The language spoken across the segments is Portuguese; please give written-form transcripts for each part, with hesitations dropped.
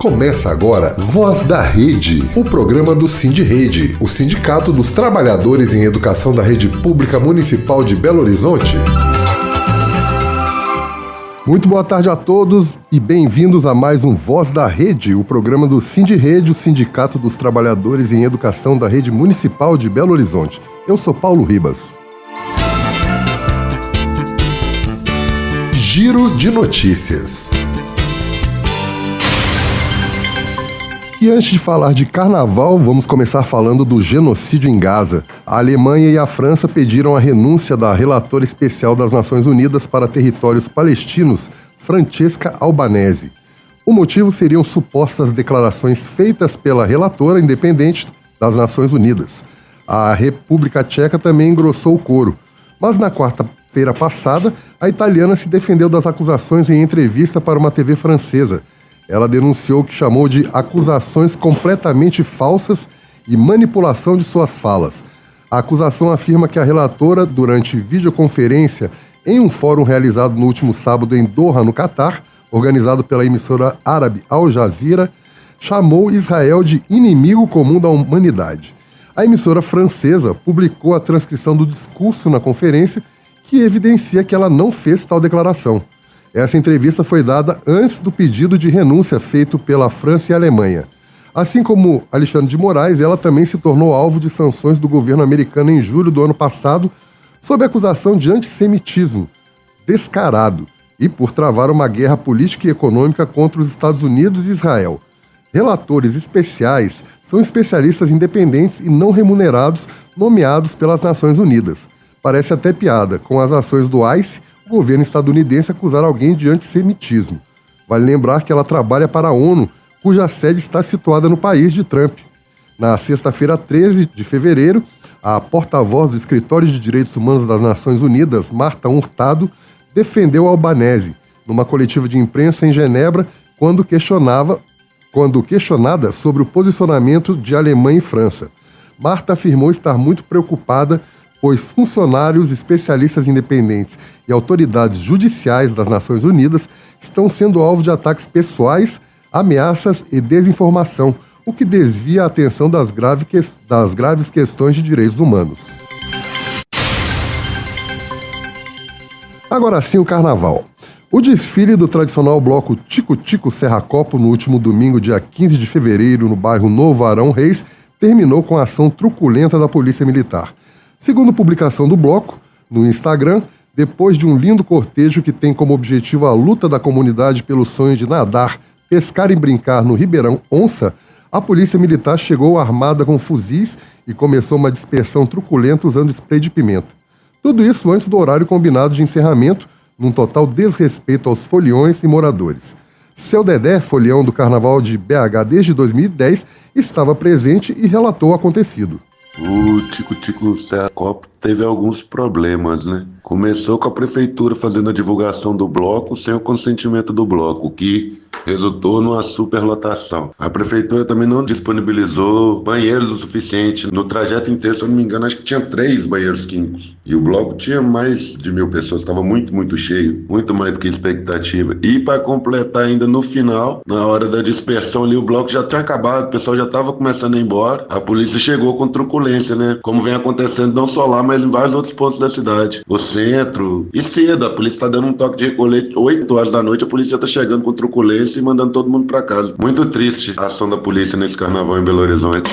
Começa agora Voz da Rede, o programa do Sindirede, o Sindicato dos Trabalhadores em Educação da Rede Pública Municipal de Belo Horizonte. Muito boa tarde a todos e bem-vindos a mais um Voz da Rede, o programa do Sindirede, o Sindicato dos Trabalhadores em Educação da Rede Municipal de Belo Horizonte. Eu sou Paulo Ribas. Giro de notícias. E antes de falar de carnaval, vamos começar falando do genocídio em Gaza. A Alemanha e a França pediram a renúncia da relatora especial das Nações Unidas para territórios palestinos, Francesca Albanese. O motivo seriam supostas declarações feitas pela relatora independente das Nações Unidas. A República Tcheca também engrossou o coro, mas na quarta-feira passada, a italiana se defendeu das acusações em entrevista para uma TV francesa. Ela denunciou o que chamou de acusações completamente falsas e manipulação de suas falas. A acusação afirma que a relatora, durante videoconferência em um fórum realizado no último sábado em Doha, no Catar, organizado pela emissora árabe Al Jazeera, chamou Israel de inimigo comum da humanidade. A emissora francesa publicou a transcrição do discurso na conferência, que evidencia que ela não fez tal declaração. Essa entrevista foi dada antes do pedido de renúncia feito pela França e a Alemanha. Assim como Alexandre de Moraes, ela também se tornou alvo de sanções do governo americano em julho do ano passado, sob acusação de antissemitismo descarado e por travar uma guerra política e econômica contra os Estados Unidos e Israel. Relatores especiais são especialistas independentes e não remunerados nomeados pelas Nações Unidas. Parece até piada, com as ações do ICE, o governo estadunidense acusar alguém de antissemitismo. Vale lembrar que ela trabalha para a ONU, cuja sede está situada no país de Trump. Na sexta-feira, 13 de fevereiro, a porta-voz do Escritório de Direitos Humanos das Nações Unidas, Marta Hurtado, defendeu Albanese numa coletiva de imprensa em Genebra quando questionada sobre o posicionamento de Alemanha e França. Marta afirmou estar muito preocupada, pois funcionários, especialistas independentes e autoridades judiciais das Nações Unidas estão sendo alvo de ataques pessoais, ameaças e desinformação, o que desvia a atenção das graves questões de direitos humanos. Agora sim, o carnaval. O desfile do tradicional bloco Tico-Tico Serra Copo no último domingo, dia 15 de fevereiro, no bairro Novo Arão Reis, terminou com a ação truculenta da Polícia Militar. Segundo publicação do bloco, no Instagram, depois de um lindo cortejo que tem como objetivo a luta da comunidade pelo sonho de nadar, pescar e brincar no Ribeirão Onça, a Polícia Militar chegou armada com fuzis e começou uma dispersão truculenta usando spray de pimenta. Tudo isso antes do horário combinado de encerramento, num total desrespeito aos foliões e moradores. Seu Dedé, folião do Carnaval de BH desde 2010, estava presente e relatou o acontecido. O Tico-Tico Serra Copo teve alguns problemas, né? Começou com a prefeitura fazendo a divulgação do bloco sem o consentimento do bloco, o que resultou numa superlotação. A prefeitura também não disponibilizou banheiros o suficiente. No trajeto inteiro, se eu não me engano, acho que tinha 3 banheiros químicos. E o bloco tinha mais de 1.000 pessoas, estava muito cheio, muito mais do que expectativa. E para completar ainda no final, na hora da dispersão ali, o bloco já tinha acabado, o pessoal já estava começando a ir embora. A polícia chegou com truculência, né? Como vem acontecendo não só lá, mas em vários outros pontos da cidade. O centro. E cedo, a polícia está dando um toque de recolher, 8 horas da noite, a polícia já está chegando com truculência e mandando todo mundo para casa. Muito triste a ação da polícia nesse carnaval em Belo Horizonte.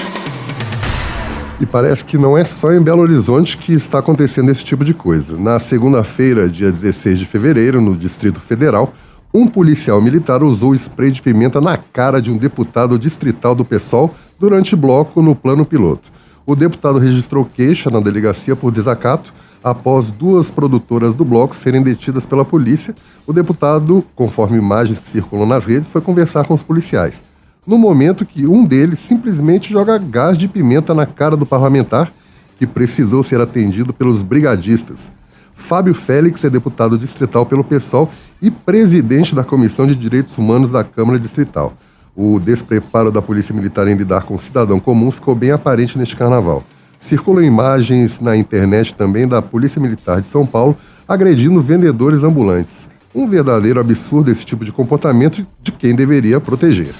E parece que não é só em Belo Horizonte que está acontecendo esse tipo de coisa. Na segunda-feira, dia 16 de fevereiro, no Distrito Federal, um policial militar usou spray de pimenta na cara de um deputado distrital do PSOL durante bloco no plano piloto. O deputado registrou queixa na delegacia por desacato. Após 2 produtoras do bloco serem detidas pela polícia, o deputado, conforme imagens que circulam nas redes, foi conversar com os policiais. No momento que um deles simplesmente joga gás de pimenta na cara do parlamentar, que precisou ser atendido pelos brigadistas. Fábio Félix é deputado distrital pelo PSOL e presidente da Comissão de Direitos Humanos da Câmara Distrital. O despreparo da Polícia Militar em lidar com o cidadão comum ficou bem aparente neste carnaval. Circulam imagens na internet também da Polícia Militar de São Paulo agredindo vendedores ambulantes. Um verdadeiro absurdo esse tipo de comportamento de quem deveria proteger.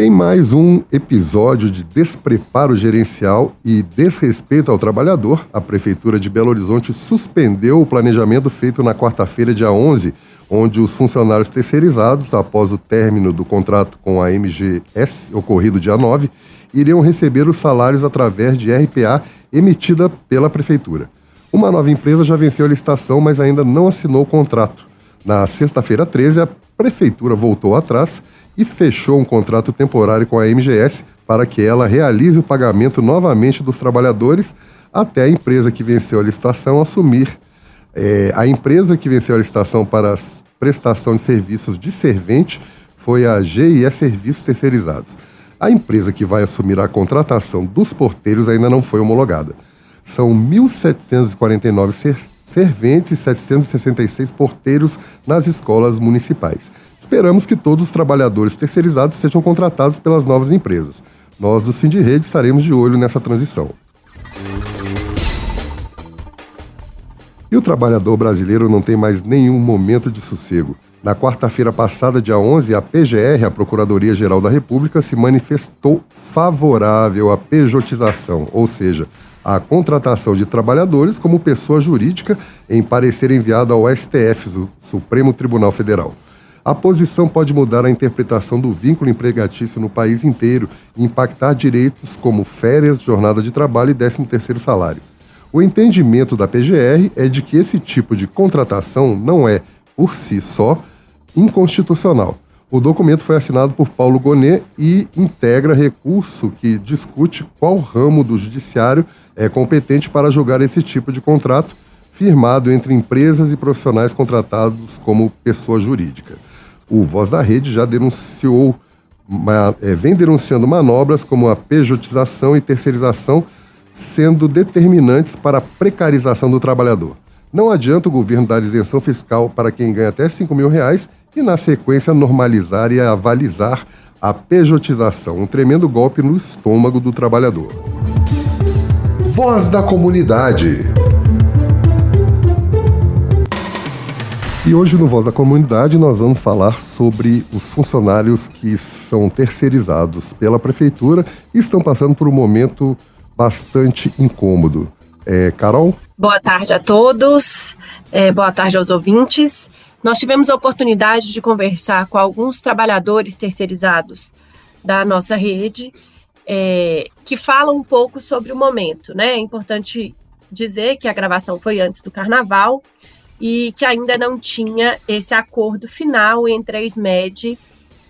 Em mais um episódio de despreparo gerencial e desrespeito ao trabalhador, a Prefeitura de Belo Horizonte suspendeu o planejamento feito na quarta-feira, dia 11, onde os funcionários terceirizados, após o término do contrato com a MGS, ocorrido dia 9, iriam receber os salários através de RPA emitida pela Prefeitura. Uma nova empresa já venceu a licitação, mas ainda não assinou o contrato. Na sexta-feira 13, a Prefeitura voltou atrás e fechou um contrato temporário com a MGS para que ela realize o pagamento novamente dos trabalhadores até a empresa que venceu a licitação assumir. A empresa que venceu a licitação para a prestação de serviços de servente foi a GIE Serviços Terceirizados. A empresa que vai assumir a contratação dos porteiros ainda não foi homologada. São 1.749 serventes e 766 porteiros nas escolas municipais. Esperamos que todos os trabalhadores terceirizados sejam contratados pelas novas empresas. Nós do Sindirrede estaremos de olho nessa transição. E o trabalhador brasileiro não tem mais nenhum momento de sossego. Na quarta-feira passada, dia 11, a PGR, a Procuradoria-Geral da República, se manifestou favorável à pejotização, ou seja, à contratação de trabalhadores como pessoa jurídica em parecer enviado ao STF, o Supremo Tribunal Federal. A posição pode mudar a interpretação do vínculo empregatício no país inteiro e impactar direitos como férias, jornada de trabalho e 13º salário. O entendimento da PGR é de que esse tipo de contratação não é, por si só, inconstitucional. O documento foi assinado por Paulo Gonet e integra recurso que discute qual ramo do judiciário é competente para julgar esse tipo de contrato, firmado entre empresas e profissionais contratados como pessoa jurídica. O Voz da Rede já vem denunciando manobras como a pejotização e terceirização sendo determinantes para a precarização do trabalhador. Não adianta o governo dar isenção fiscal para quem ganha até R$5 mil e, na sequência, normalizar e avalizar a pejotização, um tremendo golpe no estômago do trabalhador. Voz da Comunidade. E hoje no Voz da Comunidade nós vamos falar sobre os funcionários que são terceirizados pela Prefeitura e estão passando por um momento bastante incômodo. Carol? Boa tarde a todos, boa tarde aos ouvintes. Nós tivemos a oportunidade de conversar com alguns trabalhadores terceirizados da nossa rede, que falam um pouco sobre o momento, né? É importante dizer que a gravação foi antes do Carnaval e que ainda não tinha esse acordo final entre a SMED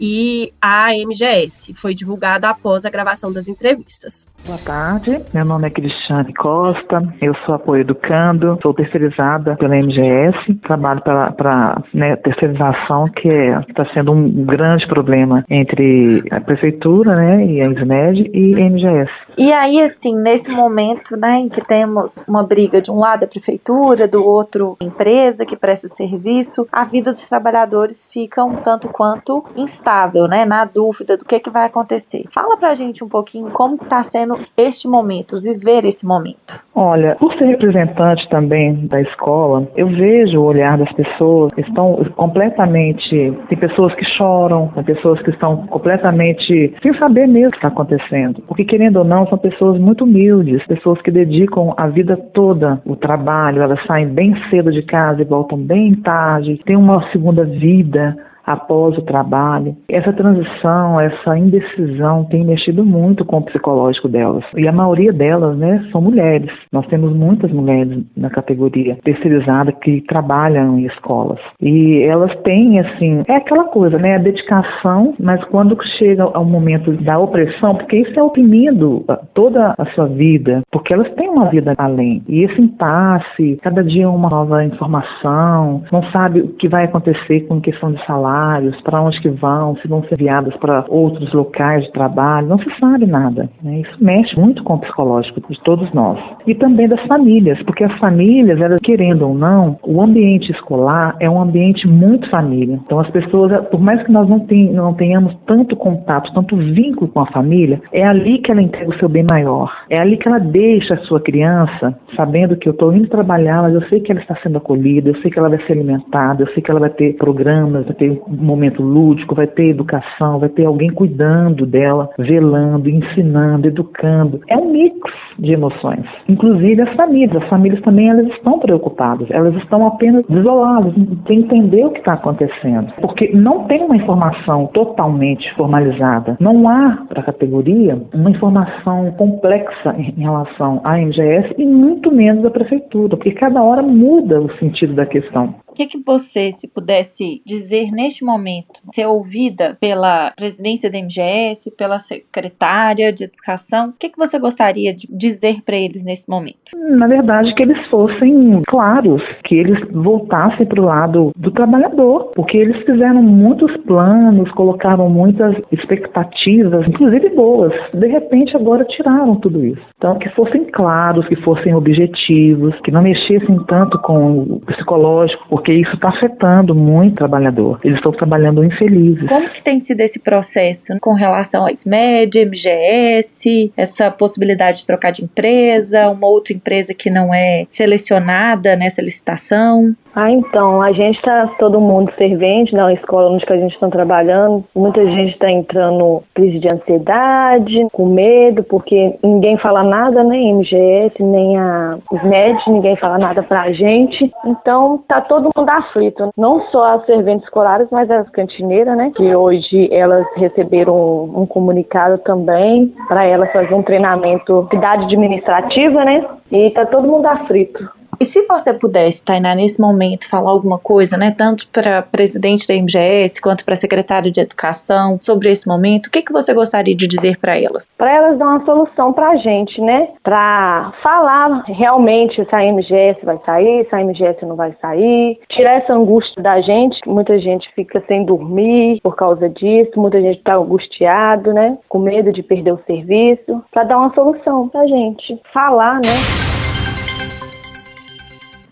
e a MGS. Foi divulgado após a gravação das entrevistas. Boa tarde, meu nome é Cristiane Costa, eu sou apoio educando, sou terceirizada pela MGS, trabalho para terceirização que está sendo um grande problema entre a Prefeitura, né, e a SMED e a MGS. E aí, assim, nesse momento, né, em que temos uma briga de um lado a Prefeitura, do outro a empresa que presta serviço, a vida dos trabalhadores fica um tanto quanto instável, né, na dúvida do que vai acontecer. Fala pra gente um pouquinho como está sendo este momento, viver esse momento. Olha, por ser representante também da escola, eu vejo o olhar das pessoas que estão completamente... Tem pessoas que choram, tem pessoas que estão completamente sem saber mesmo o que está acontecendo. Porque, querendo ou não, são pessoas muito humildes, pessoas que dedicam a vida toda ao trabalho, elas saem bem cedo de casa e voltam bem tarde, têm uma segunda vida após o trabalho. Essa transição, essa indecisão tem mexido muito com o psicológico delas. E a maioria delas, né, são mulheres. Nós temos muitas mulheres na categoria terceirizada que trabalham em escolas. E elas têm, assim, é aquela coisa, né, a dedicação, mas quando chega ao momento da opressão, porque isso é oprimindo toda a sua vida, porque elas têm uma vida além. E esse impasse, cada dia uma nova informação, não sabe o que vai acontecer com questão de salário, para onde que vão, se vão ser enviadas para outros locais de trabalho, não se sabe nada, né? Isso mexe muito com o psicológico de todos nós. E também das famílias, porque as famílias, elas querendo ou não, o ambiente escolar é um ambiente muito família. Então as pessoas, por mais que nós não tenhamos tanto contato, tanto vínculo com a família, é ali que ela entrega o seu bem maior. É ali que ela deixa a sua criança, sabendo que eu estou indo trabalhar, mas eu sei que ela está sendo acolhida, eu sei que ela vai ser alimentada, eu sei que ela vai ter programas, vai ter momento lúdico, vai ter educação, vai ter alguém cuidando dela, velando, ensinando, educando. É um mix de emoções. Inclusive as famílias também elas estão preocupadas, elas estão apenas desoladas, sem entender o que está acontecendo, porque não tem uma informação totalmente formalizada. Não há para a categoria uma informação complexa em relação à MGS e muito menos à prefeitura, porque cada hora muda o sentido da questão. O que você, se pudesse dizer neste momento, ser ouvida pela presidência da MGS, pela secretária de Educação, o que você gostaria de dizer para eles nesse momento? Na verdade, que eles fossem claros, que eles voltassem para o lado do trabalhador, porque eles fizeram muitos planos, colocaram muitas expectativas, inclusive boas. De repente, agora tiraram tudo isso. Então, que fossem claros, que fossem objetivos, que não mexessem tanto com o psicológico, porque isso está afetando muito o trabalhador. Eles estão trabalhando infelizes. Como que tem sido esse processo com relação à SMED, MGS, essa possibilidade de trocar de empresa, uma outra empresa que não é selecionada nessa licitação? Então, a gente está todo mundo servente na escola onde que a gente está trabalhando. Muita gente está entrando em crise de ansiedade, com medo, porque ninguém fala nada, nem a MGS, nem a SMED, ninguém fala nada pra gente. Então, tá todo mundo aflito. Não só as serventes escolares, mas as cantineiras, né? Que hoje elas receberam um comunicado também para elas fazer um treinamento de atividade administrativa, né? E tá todo mundo aflito. E se você pudesse, Tainá, nesse momento, falar alguma coisa, né, tanto para a presidente da MGS quanto para a secretária de Educação sobre esse momento, o que você gostaria de dizer para elas? Para elas dar uma solução para a gente, né? Para falar realmente se a MGS vai sair, se a MGS não vai sair, tirar essa angústia da gente, que muita gente fica sem dormir por causa disso, muita gente está angustiado, né? Com medo de perder o serviço, para dar uma solução para a gente. Falar, né?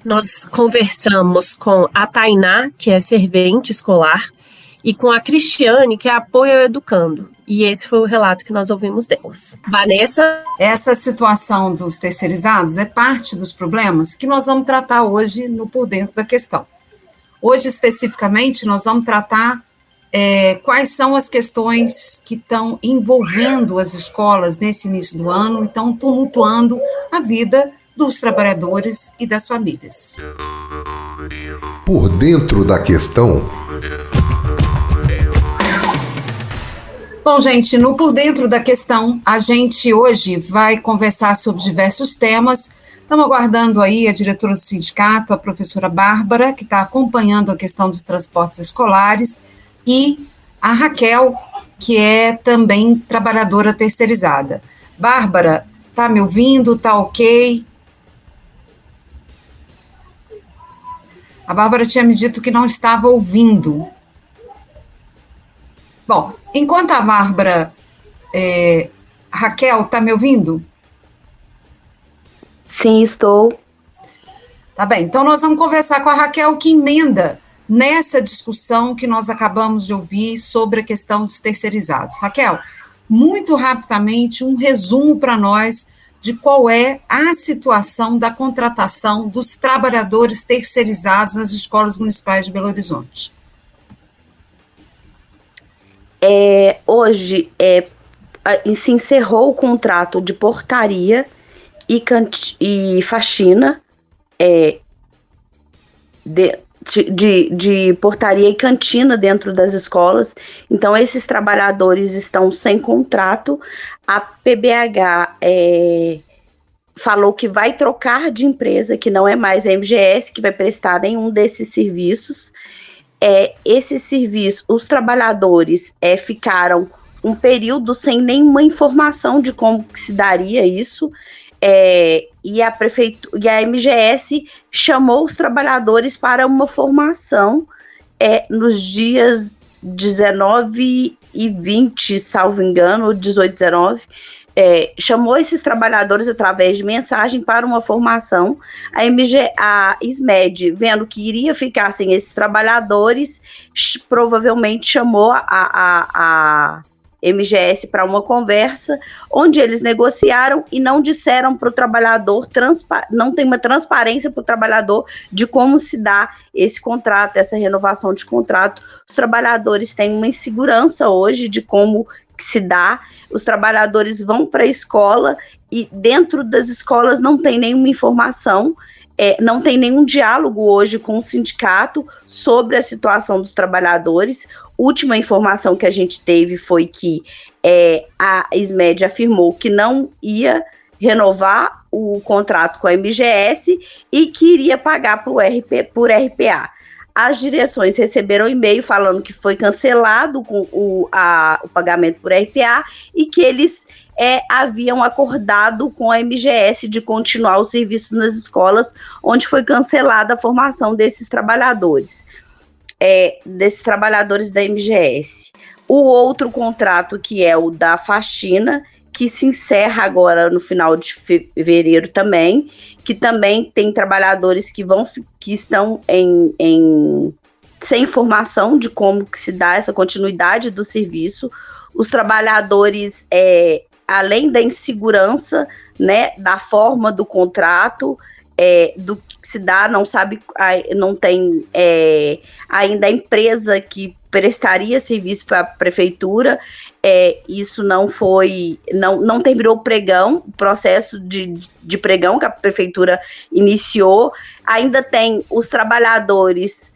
Nós conversamos com a Tainá, que é servente escolar, e com a Cristiane, que é apoio ao educando. E esse foi o relato que nós ouvimos delas. Vanessa? Essa situação dos terceirizados é parte dos problemas que nós vamos tratar hoje no Por Dentro da Questão. Hoje, especificamente, nós vamos tratar quais são as questões que estão envolvendo as escolas nesse início do ano e estão tumultuando a vida dos trabalhadores e das famílias. Por Dentro da Questão. Bom, gente, no Por Dentro da Questão, a gente hoje vai conversar sobre diversos temas. Estamos aguardando aí a diretora do sindicato, a professora Bárbara, que está acompanhando a questão dos transportes escolares, e a Raquel, que é também trabalhadora terceirizada. Bárbara, está me ouvindo? Está ok? A Bárbara tinha me dito que não estava ouvindo. Bom, enquanto a Bárbara... Raquel, está me ouvindo? Sim, estou. Tá bem, então nós vamos conversar com a Raquel, que emenda nessa discussão que nós acabamos de ouvir sobre a questão dos terceirizados. Raquel, muito rapidamente, um resumo para nós de qual é a situação da contratação dos trabalhadores terceirizados nas escolas municipais de Belo Horizonte. Hoje se encerrou o contrato de portaria e faxina, de portaria e cantina dentro das escolas. Então, esses trabalhadores estão sem contrato. A PBH falou que vai trocar de empresa, que não é mais a MGS, que vai prestar nenhum desses serviços. Esse serviço, os trabalhadores ficaram um período sem nenhuma informação de como que se daria isso, e a MGS chamou os trabalhadores para uma formação nos dias 19 e 20, salvo engano, 18 e 19, chamou esses trabalhadores através de mensagem para uma formação. A SMED, vendo que iria ficar sem esses trabalhadores, provavelmente chamou a MGS para uma conversa, onde eles negociaram e não disseram para o trabalhador, não tem uma transparência para o trabalhador de como se dá esse contrato, essa renovação de contrato. Os trabalhadores têm uma insegurança hoje de como se dá, os trabalhadores vão para a escola e dentro das escolas não tem nenhuma informação, não tem nenhum diálogo hoje com o sindicato sobre a situação dos trabalhadores. Última informação que a gente teve foi que a SMED afirmou que não ia renovar o contrato com a MGS e que iria pagar por RPA. As direções receberam e-mail falando que foi cancelado o pagamento por RPA e que eles haviam acordado com a MGS de continuar os serviços nas escolas, onde foi cancelada a formação desses trabalhadores da MGS. O outro contrato, que é o da faxina, que se encerra agora no final de fevereiro também, que também tem trabalhadores que estão sem informação de como que se dá essa continuidade do serviço. Os trabalhadores, além da insegurança, né, da forma do contrato, do que se dá, não tem ainda a empresa que prestaria serviço para a prefeitura, isso não terminou o processo de pregão que a prefeitura iniciou. Ainda tem os trabalhadores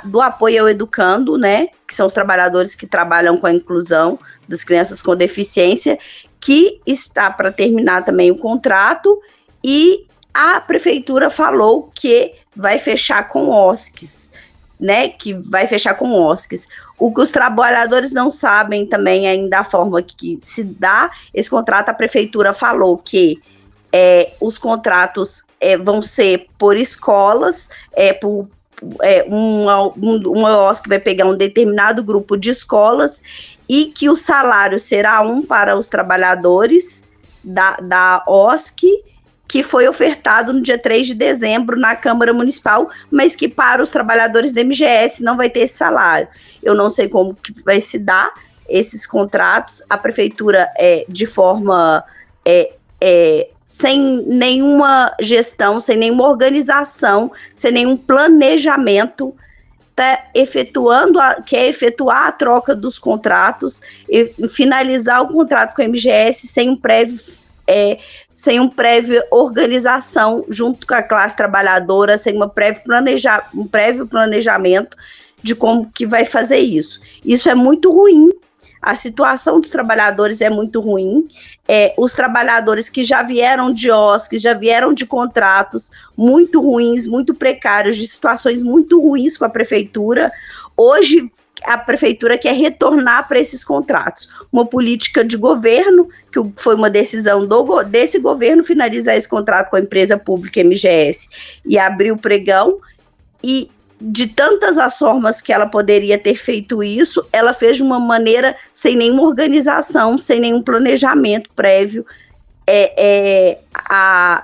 do apoio ao educando, né, que são os trabalhadores que trabalham com a inclusão das crianças com deficiência, que está para terminar também o contrato, e a prefeitura falou que vai fechar com OSCs, né, O que os trabalhadores não sabem também ainda a forma que se dá esse contrato. A prefeitura falou que os contratos vão ser por escolas, uma OSC vai pegar um determinado grupo de escolas e que o salário será para os trabalhadores da OSC, que foi ofertado no dia 3 de dezembro na Câmara Municipal, mas que para os trabalhadores da MGS não vai ter esse salário. Eu não sei como que vai se dar esses contratos. A prefeitura, de forma sem nenhuma gestão, sem nenhuma organização, sem nenhum planejamento, quer efetuar a troca dos contratos e finalizar o contrato com a MGS sem um prévio organização junto com a classe trabalhadora, sem um prévio planejamento de como que vai fazer isso. Isso é muito ruim. A situação dos trabalhadores é muito ruim. Os trabalhadores que já vieram de OSC, já vieram de contratos muito ruins, muito precários, de situações muito ruins com a prefeitura, hoje a prefeitura quer retornar para esses contratos. Uma política de governo, que foi uma decisão desse governo finalizar esse contrato com a empresa pública MGS e abrir o pregão, e de tantas as formas que ela poderia ter feito isso, ela fez de uma maneira sem nenhuma organização, sem nenhum planejamento prévio, a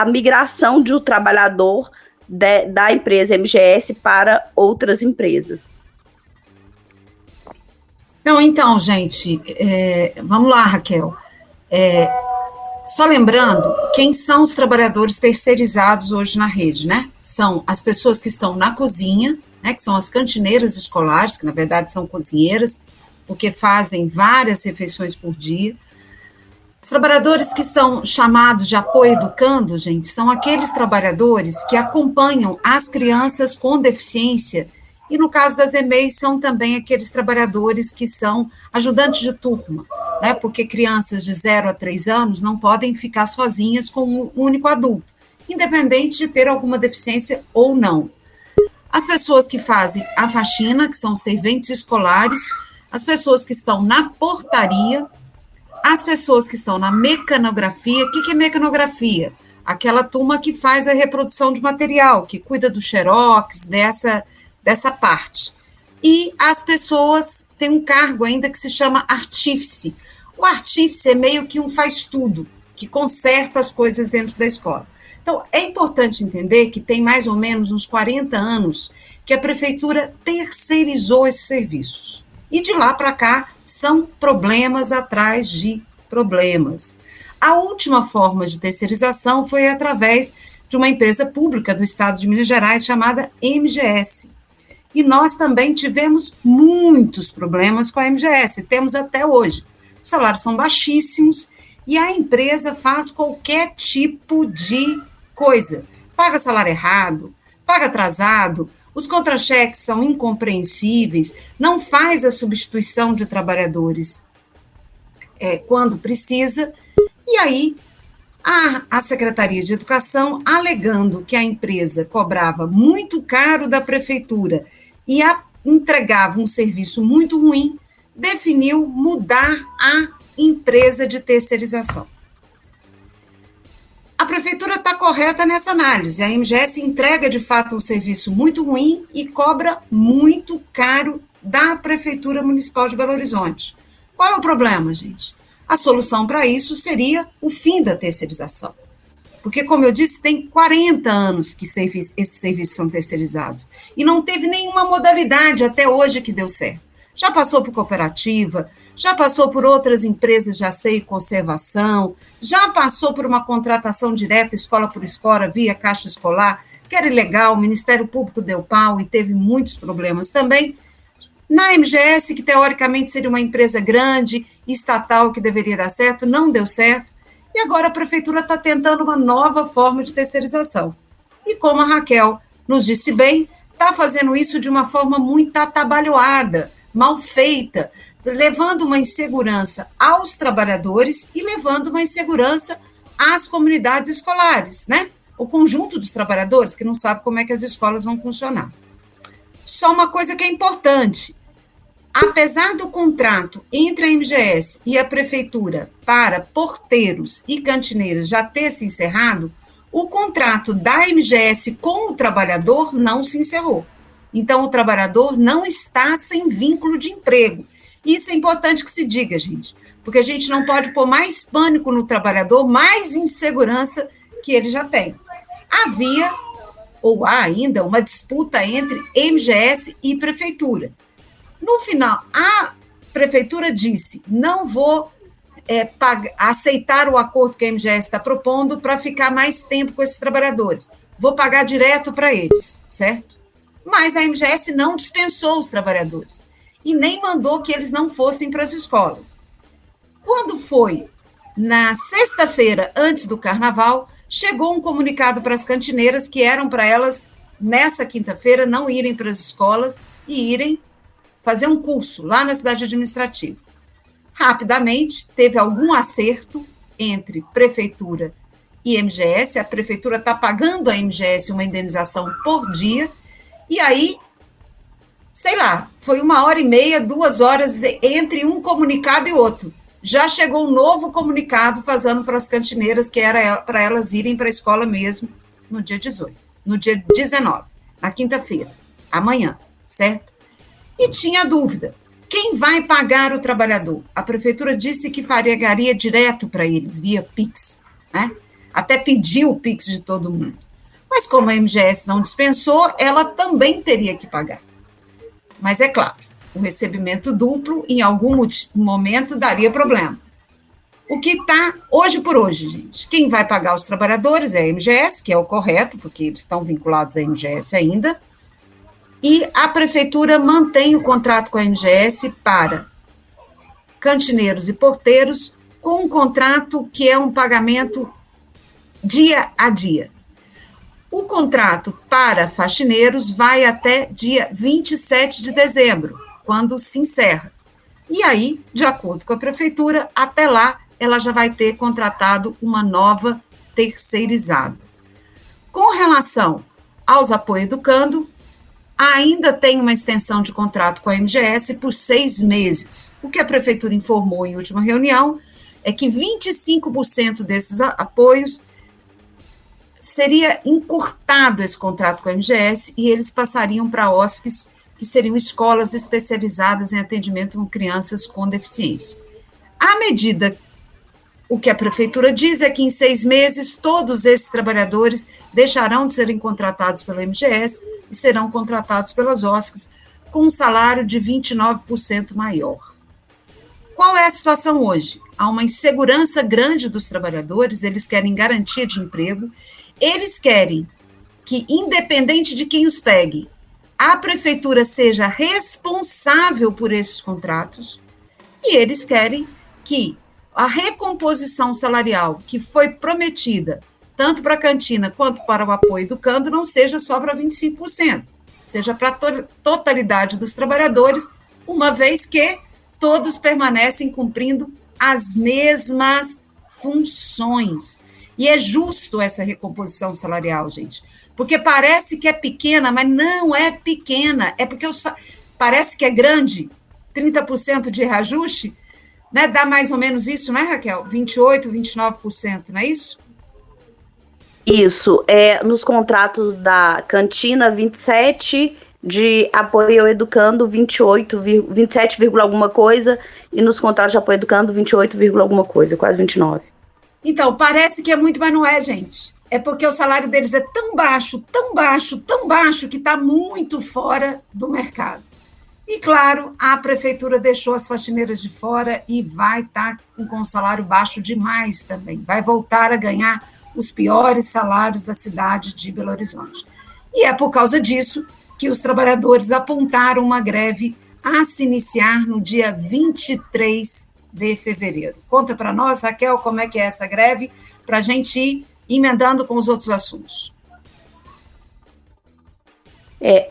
migração de um trabalhador da empresa MGS para outras empresas. Não, então, gente, vamos lá, Raquel. Só lembrando, quem são os trabalhadores terceirizados hoje na rede, né? São as pessoas que estão na cozinha, né, que são as cantineiras escolares, que na verdade são cozinheiras, porque fazem várias refeições por dia. Os trabalhadores que são chamados de apoio educando, gente, são aqueles trabalhadores que acompanham as crianças com deficiência, e no caso das EMEIs são também aqueles trabalhadores que são ajudantes de turma, né, porque crianças de 0 a 3 anos não podem ficar sozinhas com um único adulto, independente de ter alguma deficiência ou não. As pessoas que fazem a faxina, que são serventes escolares, as pessoas que estão na portaria, as pessoas que estão na mecanografia. O que é mecanografia? Aquela turma que faz a reprodução de material, que cuida do xerox, dessa parte. E as pessoas têm um cargo ainda que se chama artífice. O artífice é meio que um faz-tudo, que conserta as coisas dentro da escola. Então, é importante entender que tem mais ou menos uns 40 anos que a prefeitura terceirizou esses serviços. E de lá para cá, são problemas atrás de problemas. A última forma de terceirização foi através de uma empresa pública do estado de Minas Gerais chamada MGS. E nós também tivemos muitos problemas com a MGS, temos até hoje. Os salários são baixíssimos e a empresa faz qualquer tipo de coisa. Paga salário errado, paga atrasado, os contra-cheques são incompreensíveis, não faz a substituição de trabalhadores quando precisa. E aí, a Secretaria de Educação, alegando que a empresa cobrava muito caro da prefeitura e entregava um serviço muito ruim, definiu mudar a empresa de terceirização. A prefeitura está correta nessa análise. A MGS entrega, de fato, um serviço muito ruim e cobra muito caro da Prefeitura Municipal de Belo Horizonte. Qual é o problema, gente? A solução para isso seria o fim da terceirização. Porque, como eu disse, tem 40 anos que esses serviços são terceirizados. E não teve nenhuma modalidade até hoje que deu certo. Já passou por cooperativa, já passou por outras empresas de asseio e conservação, já passou por uma contratação direta, escola por escola, via caixa escolar, que era ilegal, o Ministério Público deu pau e teve muitos problemas também. Na MGS, que teoricamente seria uma empresa grande, estatal, que deveria dar certo, não deu certo. E agora a prefeitura está tentando uma nova forma de terceirização. E como a Raquel nos disse bem, está fazendo isso de uma forma muito atabalhoada, mal feita, levando uma insegurança aos trabalhadores e levando uma insegurança às comunidades escolares, né? O conjunto dos trabalhadores que não sabe como é que as escolas vão funcionar. Só uma coisa que é importante, apesar do contrato entre a MGS e a prefeitura para porteiros e cantineiras já ter se encerrado, o contrato da MGS com o trabalhador não se encerrou. Então, o trabalhador não está sem vínculo de emprego. Isso é importante que se diga, gente, porque a gente não pode pôr mais pânico no trabalhador, mais insegurança que ele já tem. Havia, ou há ainda, uma disputa entre MGS e prefeitura. No final, a prefeitura disse, não vou aceitar o acordo que a MGS está propondo para ficar mais tempo com esses trabalhadores. Vou pagar direto para eles, certo? Mas a MGS não dispensou os trabalhadores e nem mandou que eles não fossem para as escolas. Quando foi na sexta-feira, antes do carnaval, chegou um comunicado para as cantineiras que eram para elas, nessa quinta-feira, não irem para as escolas e irem fazer um curso lá na cidade administrativa. Rapidamente, teve algum acerto entre prefeitura e MGS, a prefeitura está pagando à MGS uma indenização por dia, e aí, sei lá, foi 1h30, 2 horas entre um comunicado e outro. Já chegou um novo comunicado fazendo para as cantineiras que era para elas irem para a escola mesmo no dia 18, no dia 19, na quinta-feira, amanhã, certo? E tinha dúvida, quem vai pagar o trabalhador? A prefeitura disse que pagaria direto para eles, via Pix, né? Até pediu o Pix de todo mundo. Mas como a MGS não dispensou, ela também teria que pagar. Mas é claro, o recebimento duplo, em algum momento, daria problema. O que está hoje por hoje, gente? Quem vai pagar os trabalhadores é a MGS, que é o correto, porque eles estão vinculados à MGS ainda, e a prefeitura mantém o contrato com a MGS para cantineiros e porteiros, com um contrato que é um pagamento dia a dia. O contrato para faxineiros vai até dia 27 de dezembro, quando se encerra. E aí, de acordo com a prefeitura, até lá ela já vai ter contratado uma nova terceirizada. Com relação aos Apoio Educando, ainda tem uma extensão de contrato com a MGS por 6 meses. O que a prefeitura informou em última reunião é que 25% desses apoios seria encurtado esse contrato com a MGS e eles passariam para OSCs, que seriam escolas especializadas em atendimento com crianças com deficiência. À medida, o que a prefeitura diz é que em 6 meses todos esses trabalhadores deixarão de serem contratados pela MGS e serão contratados pelas OSCs, com um salário de 29% maior. Qual é a situação hoje? Há uma insegurança grande dos trabalhadores, eles querem garantia de emprego, eles querem que, independente de quem os pegue, a prefeitura seja responsável por esses contratos, e eles querem que a recomposição salarial que foi prometida, tanto para a cantina quanto para o apoio educando, não seja só para 25%, seja para a totalidade dos trabalhadores, uma vez que todos permanecem cumprindo as mesmas funções. E é justo essa recomposição salarial, gente, porque parece que é pequena, mas não é pequena, é porque parece que é grande, 30% de reajuste, né? Dá mais ou menos isso, né, Raquel? 28%, 29%, não é isso? Isso, nos contratos da cantina, 27%, de apoio ao educando, 27, alguma coisa, e nos contratos de apoio ao educando, 28, alguma coisa, quase 29%. Então, parece que é muito, mas não é, gente. É porque o salário deles é tão baixo, tão baixo, tão baixo, que está muito fora do mercado. E, claro, a prefeitura deixou as faxineiras de fora e vai estar com um salário baixo demais também. Vai voltar a ganhar os piores salários da cidade de Belo Horizonte. E é por causa disso que os trabalhadores apontaram uma greve a se iniciar no dia 23 de fevereiro. Conta para nós, Raquel, como é que é essa greve, para a gente ir emendando com os outros assuntos.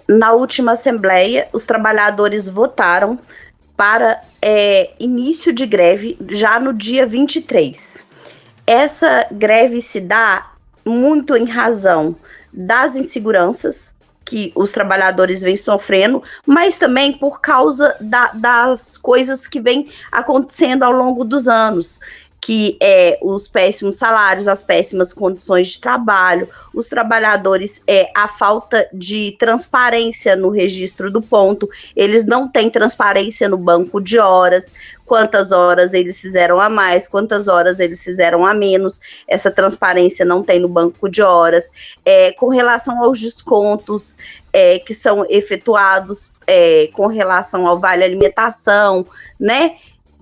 Na última assembleia, os trabalhadores votaram para início de greve já no dia 23. Essa greve se dá muito em razão das inseguranças que os trabalhadores vêm sofrendo, mas também por causa das coisas que vêm acontecendo ao longo dos anos, que os péssimos salários, as péssimas condições de trabalho, os trabalhadores, a falta de transparência no registro do ponto, eles não têm transparência no banco de horas, quantas horas eles fizeram a mais, quantas horas eles fizeram a menos, essa transparência não tem no banco de horas. Com relação aos descontos que são efetuados com relação ao vale alimentação, né,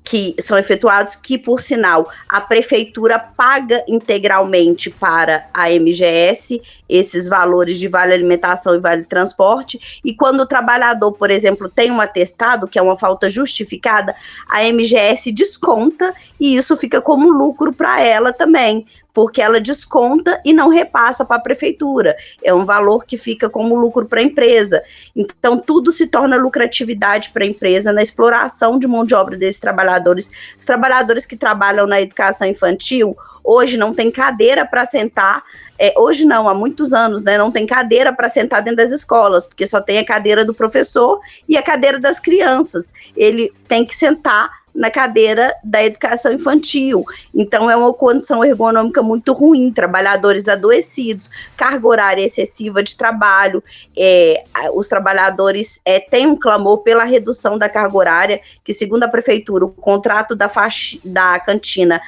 que são efetuados, que, por sinal, a prefeitura paga integralmente para a MGS esses valores de vale alimentação e vale transporte, e quando o trabalhador, por exemplo, tem um atestado, que é uma falta justificada, a MGS desconta, e isso fica como lucro para ela também, porque ela desconta e não repassa para a prefeitura. É um valor que fica como lucro para a empresa. Então, tudo se torna lucratividade para a empresa na exploração de mão de obra desses trabalhadores. Os trabalhadores que trabalham na educação infantil, hoje não tem cadeira para sentar, hoje não, há muitos anos, né, não tem cadeira para sentar dentro das escolas, porque só tem a cadeira do professor e a cadeira das crianças. Ele tem que sentar na cadeira da educação infantil. Então, é uma condição ergonômica muito ruim, trabalhadores adoecidos, carga horária excessiva de trabalho, os trabalhadores têm um clamor pela redução da carga horária, que, segundo a prefeitura, o contrato da cantina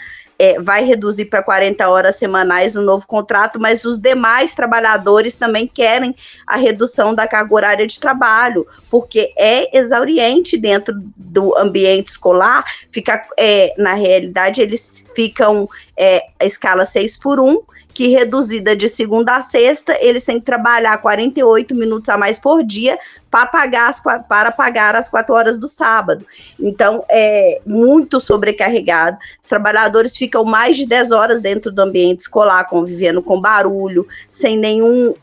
vai reduzir para 40 horas semanais no novo contrato, mas os demais trabalhadores também querem a redução da carga horária de trabalho, porque é exauriente dentro do ambiente escolar, na realidade eles ficam a escala 6x1, que reduzida de segunda a sexta, eles têm que trabalhar 48 minutos a mais por dia para pagar as 4 horas do sábado. Então, é muito sobrecarregado. Os trabalhadores ficam mais de 10 horas dentro do ambiente escolar, convivendo com barulho, sem nenhum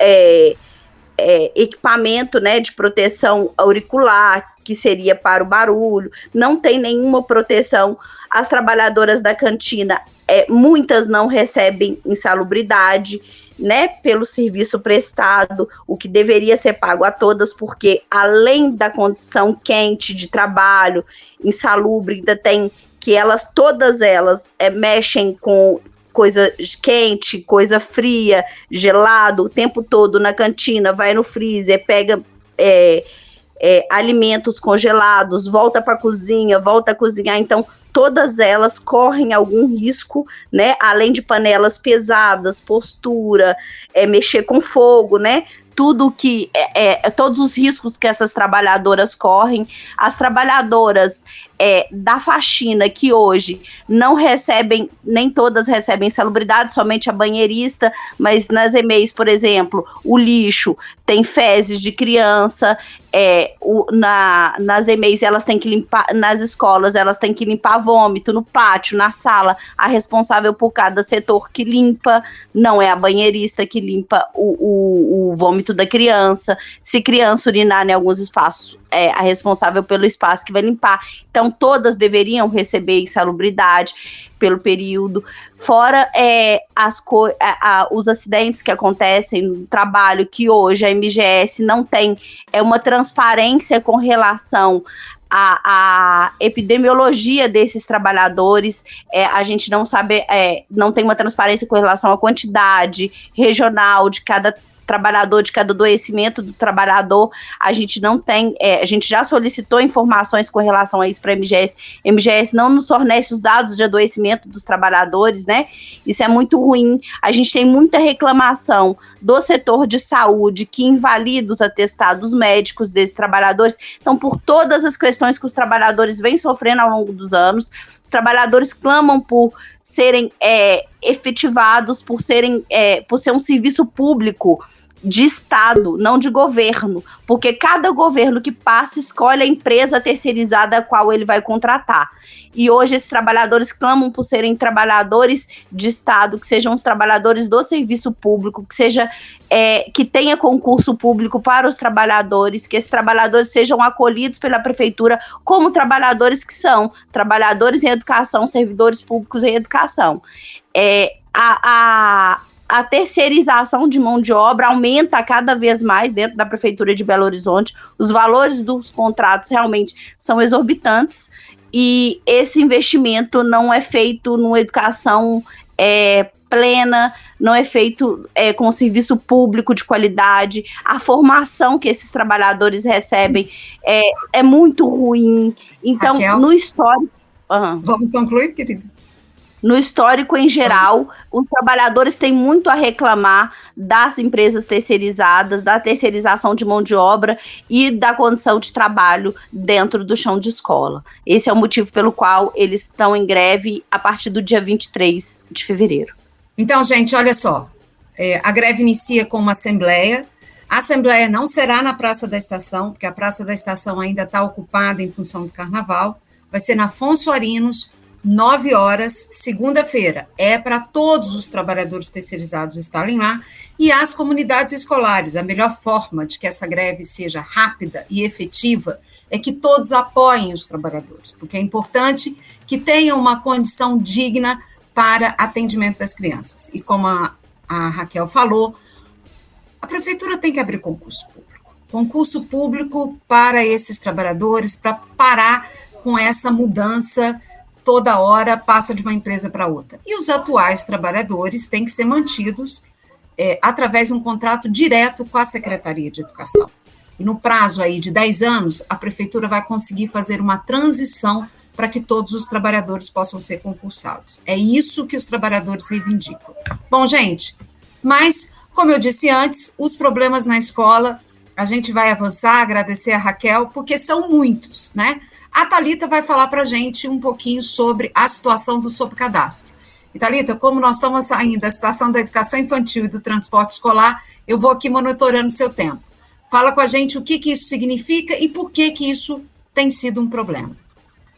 equipamento, né, de proteção auricular, que seria para o barulho, não tem nenhuma proteção. As trabalhadoras da cantina, muitas não recebem insalubridade, né, pelo serviço prestado, o que deveria ser pago a todas, porque além da condição quente de trabalho, insalubre, ainda tem que todas elas mexem com coisa quente, coisa fria, gelado, o tempo todo na cantina, vai no freezer, pega alimentos congelados, volta para a cozinha, volta a cozinhar, então todas elas correm algum risco, né, além de panelas pesadas, postura, mexer com fogo, né, tudo que todos os riscos que essas trabalhadoras correm. As trabalhadoras da faxina, que hoje não recebem, nem todas recebem insalubridade, somente a banheirista, mas nas EMEIs, por exemplo, o lixo tem fezes de criança. Nas EMEIs elas têm que limpar, nas escolas elas têm que limpar vômito, no pátio, na sala, a responsável por cada setor que limpa não é a banheirista que limpa o vômito da criança. Se criança urinar em alguns espaços, é a responsável pelo espaço que vai limpar. Então todas deveriam receber insalubridade pelo período, fora os acidentes que acontecem no trabalho, que hoje a MGS não tem uma transparência com relação à epidemiologia desses trabalhadores. A gente não sabe, não tem uma transparência com relação à quantidade regional de cada trabalhador, de cada adoecimento do trabalhador. A gente não tem, a gente já solicitou informações com relação a isso para a MGS. A MGS não nos fornece os dados de adoecimento dos trabalhadores, né? Isso é muito ruim. A gente tem muita reclamação do setor de saúde que invalida os atestados médicos desses trabalhadores. Então, por todas as questões que os trabalhadores vêm sofrendo ao longo dos anos, os trabalhadores clamam por serem efetivados, por ser um serviço público de Estado, não de governo, porque cada governo que passa escolhe a empresa terceirizada a qual ele vai contratar. E hoje esses trabalhadores clamam por serem trabalhadores de Estado, que sejam os trabalhadores do serviço público, que tenha concurso público para os trabalhadores, que esses trabalhadores sejam acolhidos pela prefeitura como trabalhadores que são, trabalhadores em educação, servidores públicos em educação. A terceirização de mão de obra aumenta cada vez mais dentro da Prefeitura de Belo Horizonte. Os valores dos contratos realmente são exorbitantes e esse investimento não é feito numa educação plena, não é feito com serviço público de qualidade. A formação que esses trabalhadores recebem é muito ruim. Então, Raquel, no histórico... Vamos concluir, querida? No histórico, em geral, os trabalhadores têm muito a reclamar das empresas terceirizadas, da terceirização de mão de obra e da condição de trabalho dentro do chão de escola. Esse é o motivo pelo qual eles estão em greve a partir do dia 23 de fevereiro. Então, gente, olha só, a greve inicia com uma assembleia. A assembleia não será na Praça da Estação, porque a Praça da Estação ainda está ocupada em função do Carnaval. Vai ser na Afonso Arinos, 9 horas, segunda-feira. É para todos os trabalhadores terceirizados estarem lá e as comunidades escolares. A melhor forma de que essa greve seja rápida e efetiva é que todos apoiem os trabalhadores, porque é importante que tenham uma condição digna para atendimento das crianças. E como a Raquel falou, a prefeitura tem que abrir concurso público. Concurso público para esses trabalhadores, para parar com essa mudança toda hora passa de uma empresa para outra. E os atuais trabalhadores têm que ser mantidos através de um contrato direto com a Secretaria de Educação. E no prazo aí de 10 anos, a prefeitura vai conseguir fazer uma transição para que todos os trabalhadores possam ser concursados. É isso que os trabalhadores reivindicam. Bom, gente, mas, como eu disse antes, os problemas na escola, a gente vai avançar, agradecer a Raquel, porque são muitos, né? A Thalita vai falar para a gente um pouquinho sobre a situação do sobrecadastro. E, Thalita, como nós estamos saindo da situação da educação infantil e do transporte escolar, eu vou aqui monitorando o seu tempo. Fala com a gente o que isso significa e por que isso tem sido um problema.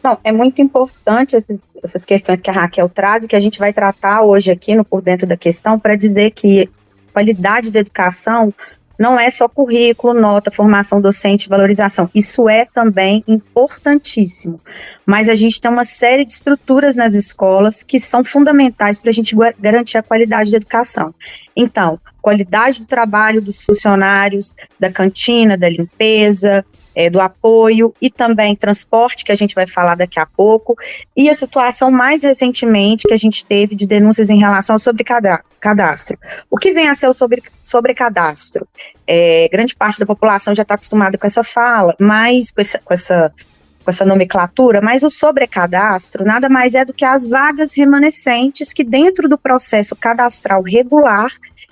Bom, é muito importante essas questões que a Raquel traz e que a gente vai tratar hoje aqui no Por Dentro da Questão para dizer que qualidade da educação não é só currículo, nota, formação docente, valorização. Isso é também importantíssimo. Mas a gente tem uma série de estruturas nas escolas que são fundamentais para a gente garantir a qualidade da educação. Então, qualidade do trabalho dos funcionários, da cantina, da limpeza, do apoio e também transporte, que a gente vai falar daqui a pouco, e a situação mais recentemente que a gente teve de denúncias em relação ao sobrecadastro. O que vem a ser o sobrecadastro? Grande parte da população já está acostumada com essa fala, mas com essa nomenclatura, mas o sobrecadastro nada mais é do que as vagas remanescentes que dentro do processo cadastral regular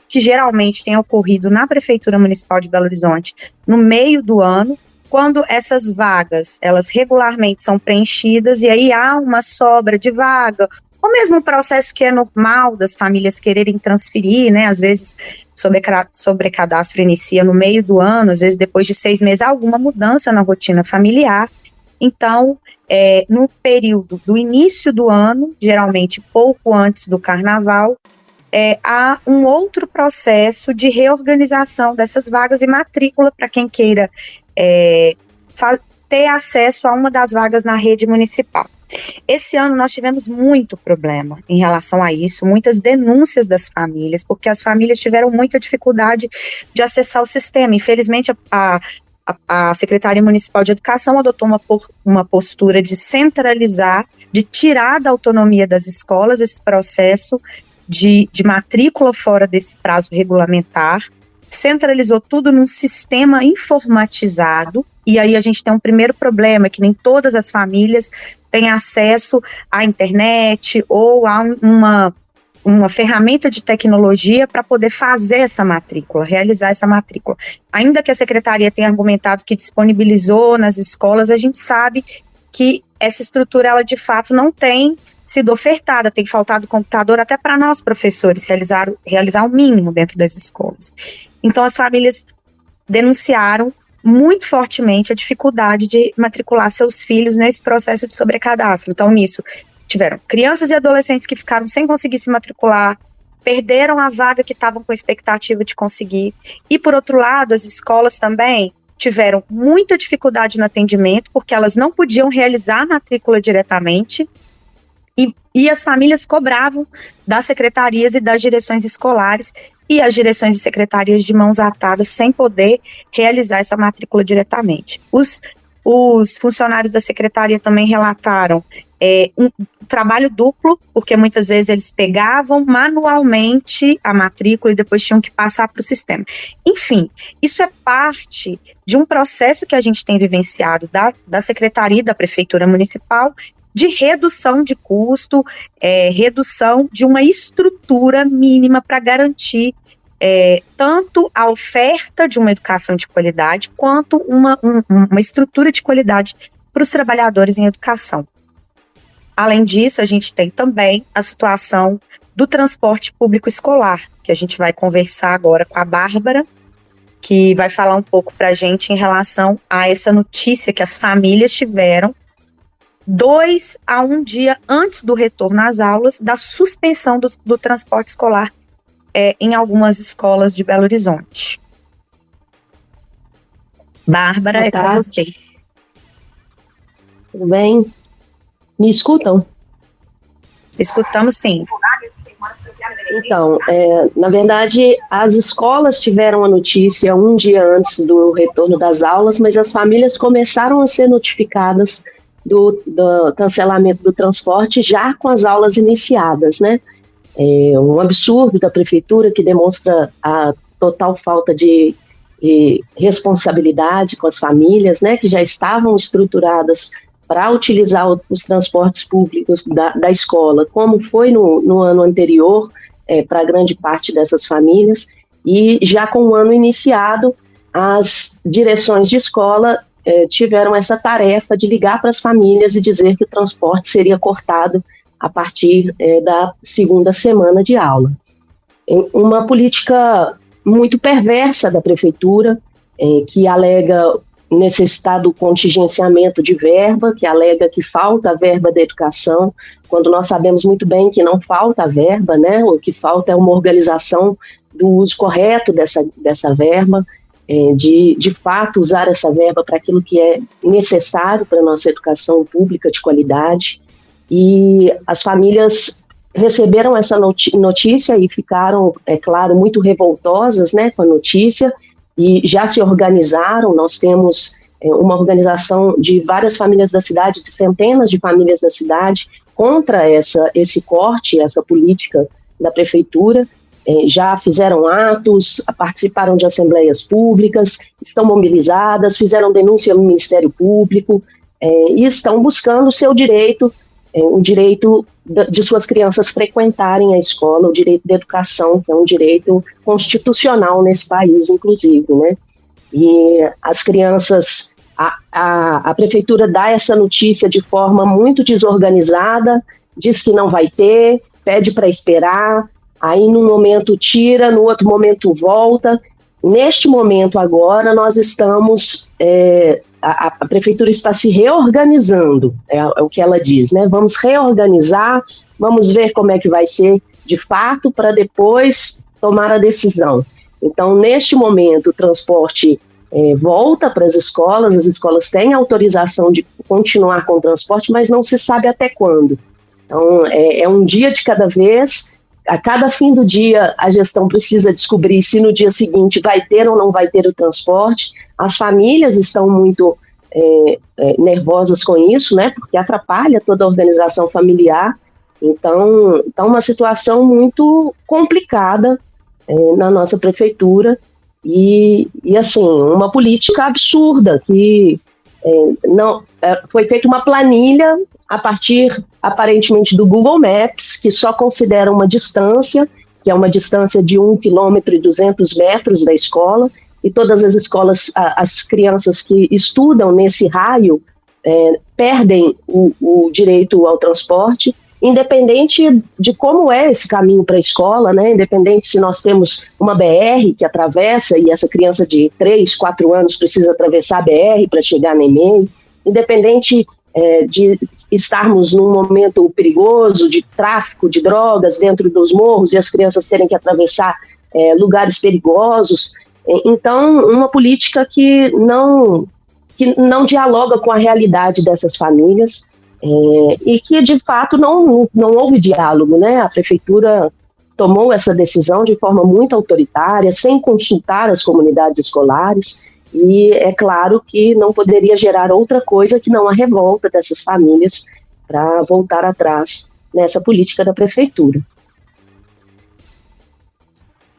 que geralmente tem ocorrido na Prefeitura Municipal de Belo Horizonte no meio do ano, quando essas vagas, elas regularmente são preenchidas e aí há uma sobra de vaga, ou mesmo um processo que é normal das famílias quererem transferir, né, às vezes sobrecadastro inicia no meio do ano, às vezes depois de 6 meses há alguma mudança na rotina familiar. Então, no período do início do ano, geralmente pouco antes do carnaval, há um outro processo de reorganização dessas vagas e matrícula para quem queira ter acesso a uma das vagas na rede municipal. Esse ano nós tivemos muito problema em relação a isso, muitas denúncias das famílias, porque as famílias tiveram muita dificuldade de acessar o sistema. Infelizmente, a Secretaria Municipal de Educação adotou uma postura de centralizar, de tirar da autonomia das escolas esse processo de matrícula fora desse prazo regulamentar, centralizou tudo num sistema informatizado, e aí a gente tem um primeiro problema, que nem todas as famílias têm acesso à internet ou a uma ferramenta de tecnologia para poder fazer essa matrícula, realizar essa matrícula. Ainda que a Secretaria tenha argumentado que disponibilizou nas escolas, a gente sabe que essa estrutura, ela de fato não tem sido ofertada, tem faltado computador até para nós, professores, realizar o mínimo dentro das escolas. Então, as famílias denunciaram muito fortemente a dificuldade de matricular seus filhos nesse processo de sobrecadastro. Então, nisso, tiveram crianças e adolescentes que ficaram sem conseguir se matricular, perderam a vaga que estavam com expectativa de conseguir. E, por outro lado, as escolas também tiveram muita dificuldade no atendimento, porque elas não podiam realizar a matrícula diretamente, e as famílias cobravam das secretarias e das direções escolares, e as direções e secretarias de mãos atadas, sem poder realizar essa matrícula diretamente. Os funcionários da secretaria também relataram um trabalho duplo, porque muitas vezes eles pegavam manualmente a matrícula e depois tinham que passar para o sistema. Enfim, isso é parte de um processo que a gente tem vivenciado da Secretaria da Prefeitura Municipal de redução de custo, redução de uma estrutura mínima para garantir tanto a oferta de uma educação de qualidade, quanto uma estrutura de qualidade para os trabalhadores em educação. Além disso, a gente tem também a situação do transporte público escolar, que a gente vai conversar agora com a Bárbara, que vai falar um pouco para a gente em relação a essa notícia que as famílias tiveram 2 a 1 dia antes do retorno às aulas, da suspensão do transporte escolar em algumas escolas de Belo Horizonte. Bárbara, é com você. Tudo bem? Me escutam? Escutamos, sim. Então, na verdade, as escolas tiveram a notícia 1 dia antes do retorno das aulas, mas as famílias começaram a ser notificadas do cancelamento do transporte já com as aulas iniciadas, né? É um absurdo da prefeitura que demonstra a total falta de responsabilidade com as famílias, né? Que já estavam estruturadas para utilizar os transportes públicos da escola, como foi no ano anterior, para grande parte dessas famílias, e já com o ano iniciado, as direções de escola tiveram essa tarefa de ligar para as famílias e dizer que o transporte seria cortado a partir da segunda semana de aula. Uma política muito perversa da prefeitura, que alega necessitar do contingenciamento de verba, que alega que falta a verba da educação, quando nós sabemos muito bem que não falta a verba, né? O que falta é uma organização do uso correto dessa verba, de fato usar essa verba para aquilo que é necessário para a nossa educação pública de qualidade. E as famílias receberam essa notícia e ficaram, é claro, muito revoltosas, né, com a notícia, e já se organizaram. Nós temos uma organização de várias famílias da cidade, de centenas de famílias da cidade, contra esse corte, essa política da prefeitura. Já fizeram atos, participaram de assembleias públicas, estão mobilizadas, fizeram denúncia no Ministério Público e estão buscando o seu direito o direito de suas crianças frequentarem a escola, o direito da educação, que é um direito constitucional nesse país, inclusive, né? E as crianças, a prefeitura dá essa notícia de forma muito desorganizada, diz que não vai ter, pede para esperar, aí num momento tira, no outro momento volta. Neste momento agora nós estamos, a prefeitura está se reorganizando, é o que ela diz, né? Vamos reorganizar, vamos ver como é que vai ser de fato para depois tomar a decisão. Então, neste momento, o transporte volta para as escolas têm autorização de continuar com o transporte, mas não se sabe até quando. Então, é um dia de cada vez. A cada fim do dia, a gestão precisa descobrir se no dia seguinte vai ter ou não vai ter o transporte. As famílias estão muito nervosas com isso, né, porque atrapalha toda a organização familiar. Então, está uma situação muito complicada na nossa prefeitura e assim, uma política absurda que foi feita uma planilha a partir, aparentemente, do Google Maps, que só considera uma distância, que é uma distância de 1,2 km da escola, e todas as escolas, as crianças que estudam nesse raio, perdem o direito ao transporte, independente de como é esse caminho para a escola, né? Independente se nós temos uma BR que atravessa e essa criança de 3, 4 anos precisa atravessar a BR para chegar na EMEI, independente de estarmos num momento perigoso de tráfico de drogas dentro dos morros e as crianças terem que atravessar lugares perigosos. Então, uma política que não dialoga com a realidade dessas famílias, e que, de fato, não houve diálogo, né? A prefeitura tomou essa decisão de forma muito autoritária, sem consultar as comunidades escolares, e é claro que não poderia gerar outra coisa que não a revolta dessas famílias para voltar atrás nessa política da prefeitura.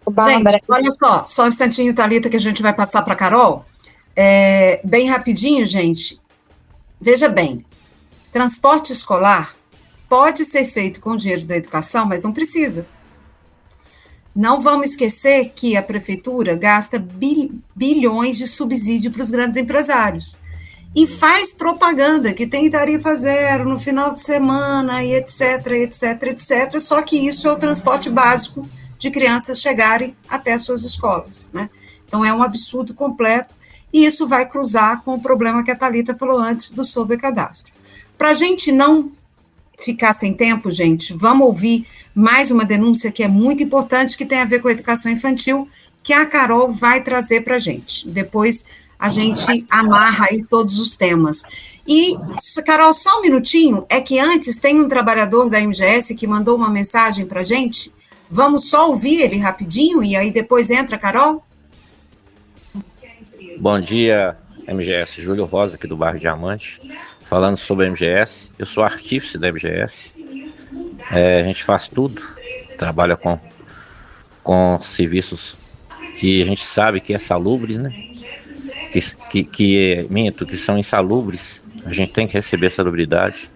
Gente, olha só um instantinho, Thalita, que a gente vai passar para a Carol. Bem rapidinho, gente. Veja bem, transporte escolar pode ser feito com dinheiro da educação, mas não precisa. Não vamos esquecer que a prefeitura gasta bilhões de subsídio para os grandes empresários e faz propaganda que tem tarifa zero no final de semana e etc, etc, etc, só que isso é o transporte básico de crianças chegarem até as suas escolas, né? Então é um absurdo completo e isso vai cruzar com o problema que a Thalita falou antes do sobrecadastro. Para a gente não ficar sem tempo, gente, vamos ouvir mais uma denúncia que é muito importante, que tem a ver com a educação infantil, que a Carol vai trazer para a gente. Depois a gente amarra aí todos os temas. E, Carol, só um minutinho, é que antes tem um trabalhador da MGS que mandou uma mensagem para a gente. Vamos só ouvir ele rapidinho e aí depois entra a Carol? Bom dia, MGS. Júlio Rosa, aqui do bairro Diamante, falando sobre a MGS. Eu sou artífice da MGS. A gente faz tudo, trabalha com serviços que a gente sabe que é salubres, né? Que são insalubres. A gente tem que receber salubridade.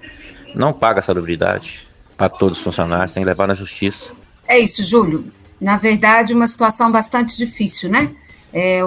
Não paga salubridade para todos os funcionários, tem que levar na justiça. É isso, Júlio. Na verdade, uma situação bastante difícil, né?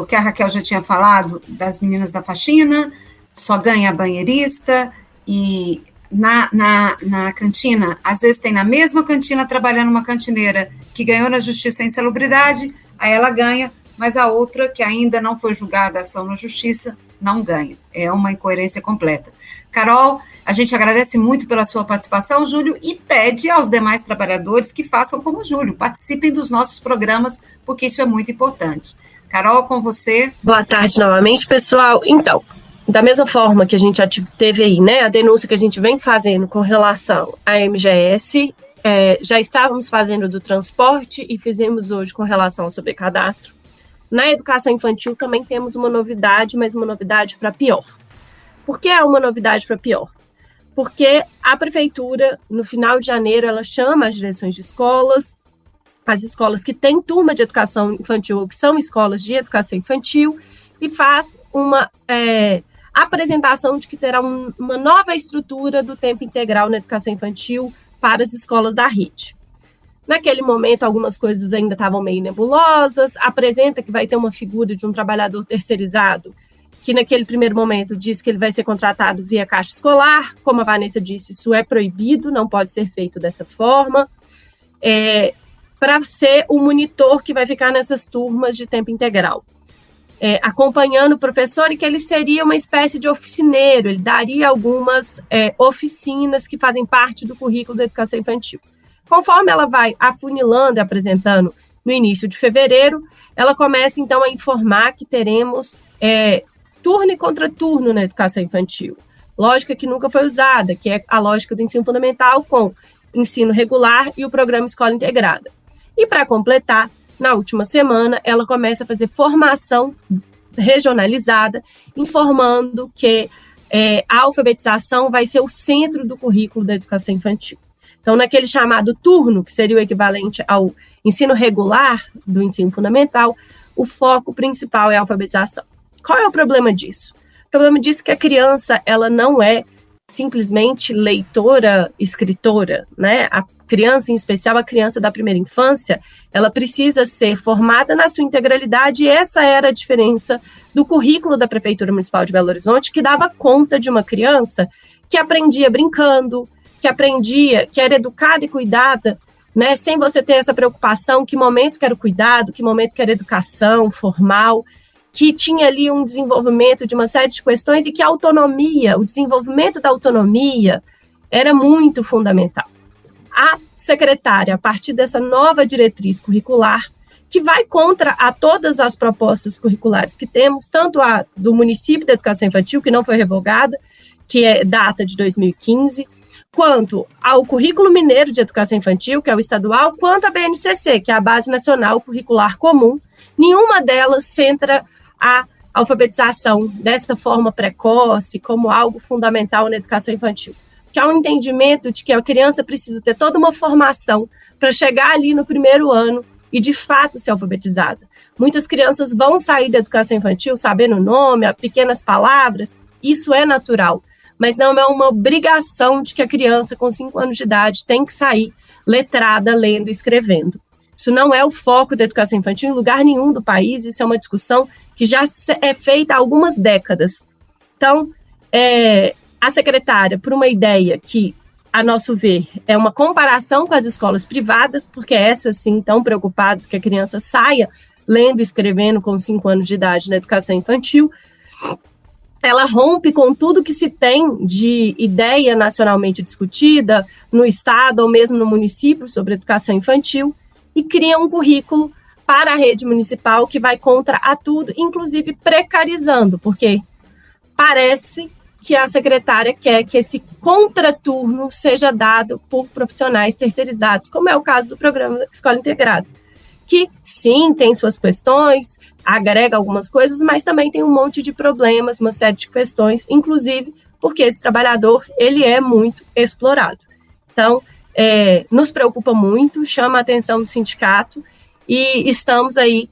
O que a Raquel já tinha falado das meninas da faxina, só ganha a banheirista, e na cantina, às vezes tem na mesma cantina trabalhando uma cantineira que ganhou na justiça a insalubridade, aí ela ganha, mas a outra, que ainda não foi julgada a ação na justiça, não ganha. É uma incoerência completa. Carol, a gente agradece muito pela sua participação, Júlio, e pede aos demais trabalhadores que façam como o Júlio, participem dos nossos programas, porque isso é muito importante. Carol, com você. Boa tarde novamente, pessoal. Então, da mesma forma que a gente já teve aí, né, a denúncia que a gente vem fazendo com relação à MGS, já estávamos fazendo do transporte e fizemos hoje com relação ao sobrecadastro. Na educação infantil também temos uma novidade, mas uma novidade para pior. Por que é uma novidade para pior? Porque a prefeitura, no final de janeiro, ela chama as direções de escolas, as escolas que têm turma de educação infantil, ou que são escolas de educação infantil, e faz uma a apresentação de que terá uma nova estrutura do tempo integral na educação infantil para as escolas da rede. Naquele momento, algumas coisas ainda estavam meio nebulosas, apresenta que vai ter uma figura de um trabalhador terceirizado, que naquele primeiro momento diz que ele vai ser contratado via caixa escolar. Como a Vanessa disse, isso é proibido, não pode ser feito dessa forma, para ser o monitor que vai ficar nessas turmas de tempo integral. Acompanhando o professor, e que ele seria uma espécie de oficineiro, ele daria algumas oficinas que fazem parte do currículo da educação infantil. Conforme ela vai afunilando e apresentando no início de fevereiro, ela começa então a informar que teremos turno e contraturno na educação infantil. Lógica que nunca foi usada, que é a lógica do ensino fundamental com ensino regular e o programa Escola Integrada. E para completar, na última semana, ela começa a fazer formação regionalizada, informando que a alfabetização vai ser o centro do currículo da educação infantil. Então, naquele chamado turno, que seria o equivalente ao ensino regular do ensino fundamental, o foco principal é a alfabetização. Qual é o problema disso? O problema disso é que a criança, ela não é simplesmente leitora, escritora, né? A criança, em especial a criança da primeira infância, ela precisa ser formada na sua integralidade, e essa era a diferença do currículo da Prefeitura Municipal de Belo Horizonte, que dava conta de uma criança que aprendia brincando, que aprendia, que era educada e cuidada, né? Sem você ter essa preocupação, que momento que era o cuidado, que momento que era educação formal, que tinha ali um desenvolvimento de uma série de questões, e que a autonomia, o desenvolvimento da autonomia era muito fundamental. A secretária, a partir dessa nova diretriz curricular, que vai contra a todas as propostas curriculares que temos, tanto a do município da educação infantil, que não foi revogada, que data de 2015, quanto ao currículo mineiro de educação infantil, que é o estadual, quanto a BNCC, que é a Base Nacional Curricular Comum. Nenhuma delas centra a alfabetização dessa forma precoce como algo fundamental na educação infantil, que há um entendimento de que a criança precisa ter toda uma formação para chegar ali no primeiro ano e, de fato, ser alfabetizada. Muitas crianças vão sair da educação infantil sabendo o nome, pequenas palavras, isso é natural, mas não é uma obrigação de que a criança com 5 anos de idade tem que sair letrada, lendo e escrevendo. Isso não é o foco da educação infantil em lugar nenhum do país, isso é uma discussão que já é feita há algumas décadas. Então, a secretária, por uma ideia que, a nosso ver, é uma comparação com as escolas privadas, porque essas, sim, estão preocupadas que a criança saia lendo e escrevendo com 5 anos de idade na educação infantil, ela rompe com tudo que se tem de ideia nacionalmente discutida no estado ou mesmo no município sobre educação infantil, e cria um currículo para a rede municipal que vai contra a tudo, inclusive precarizando, porque parece que a secretária quer que esse contraturno seja dado por profissionais terceirizados, como é o caso do programa Escola Integrada, que sim, tem suas questões, agrega algumas coisas, mas também tem um monte de problemas, uma série de questões, inclusive porque esse trabalhador, ele é muito explorado. Então, nos preocupa muito, chama a atenção do sindicato, e estamos aí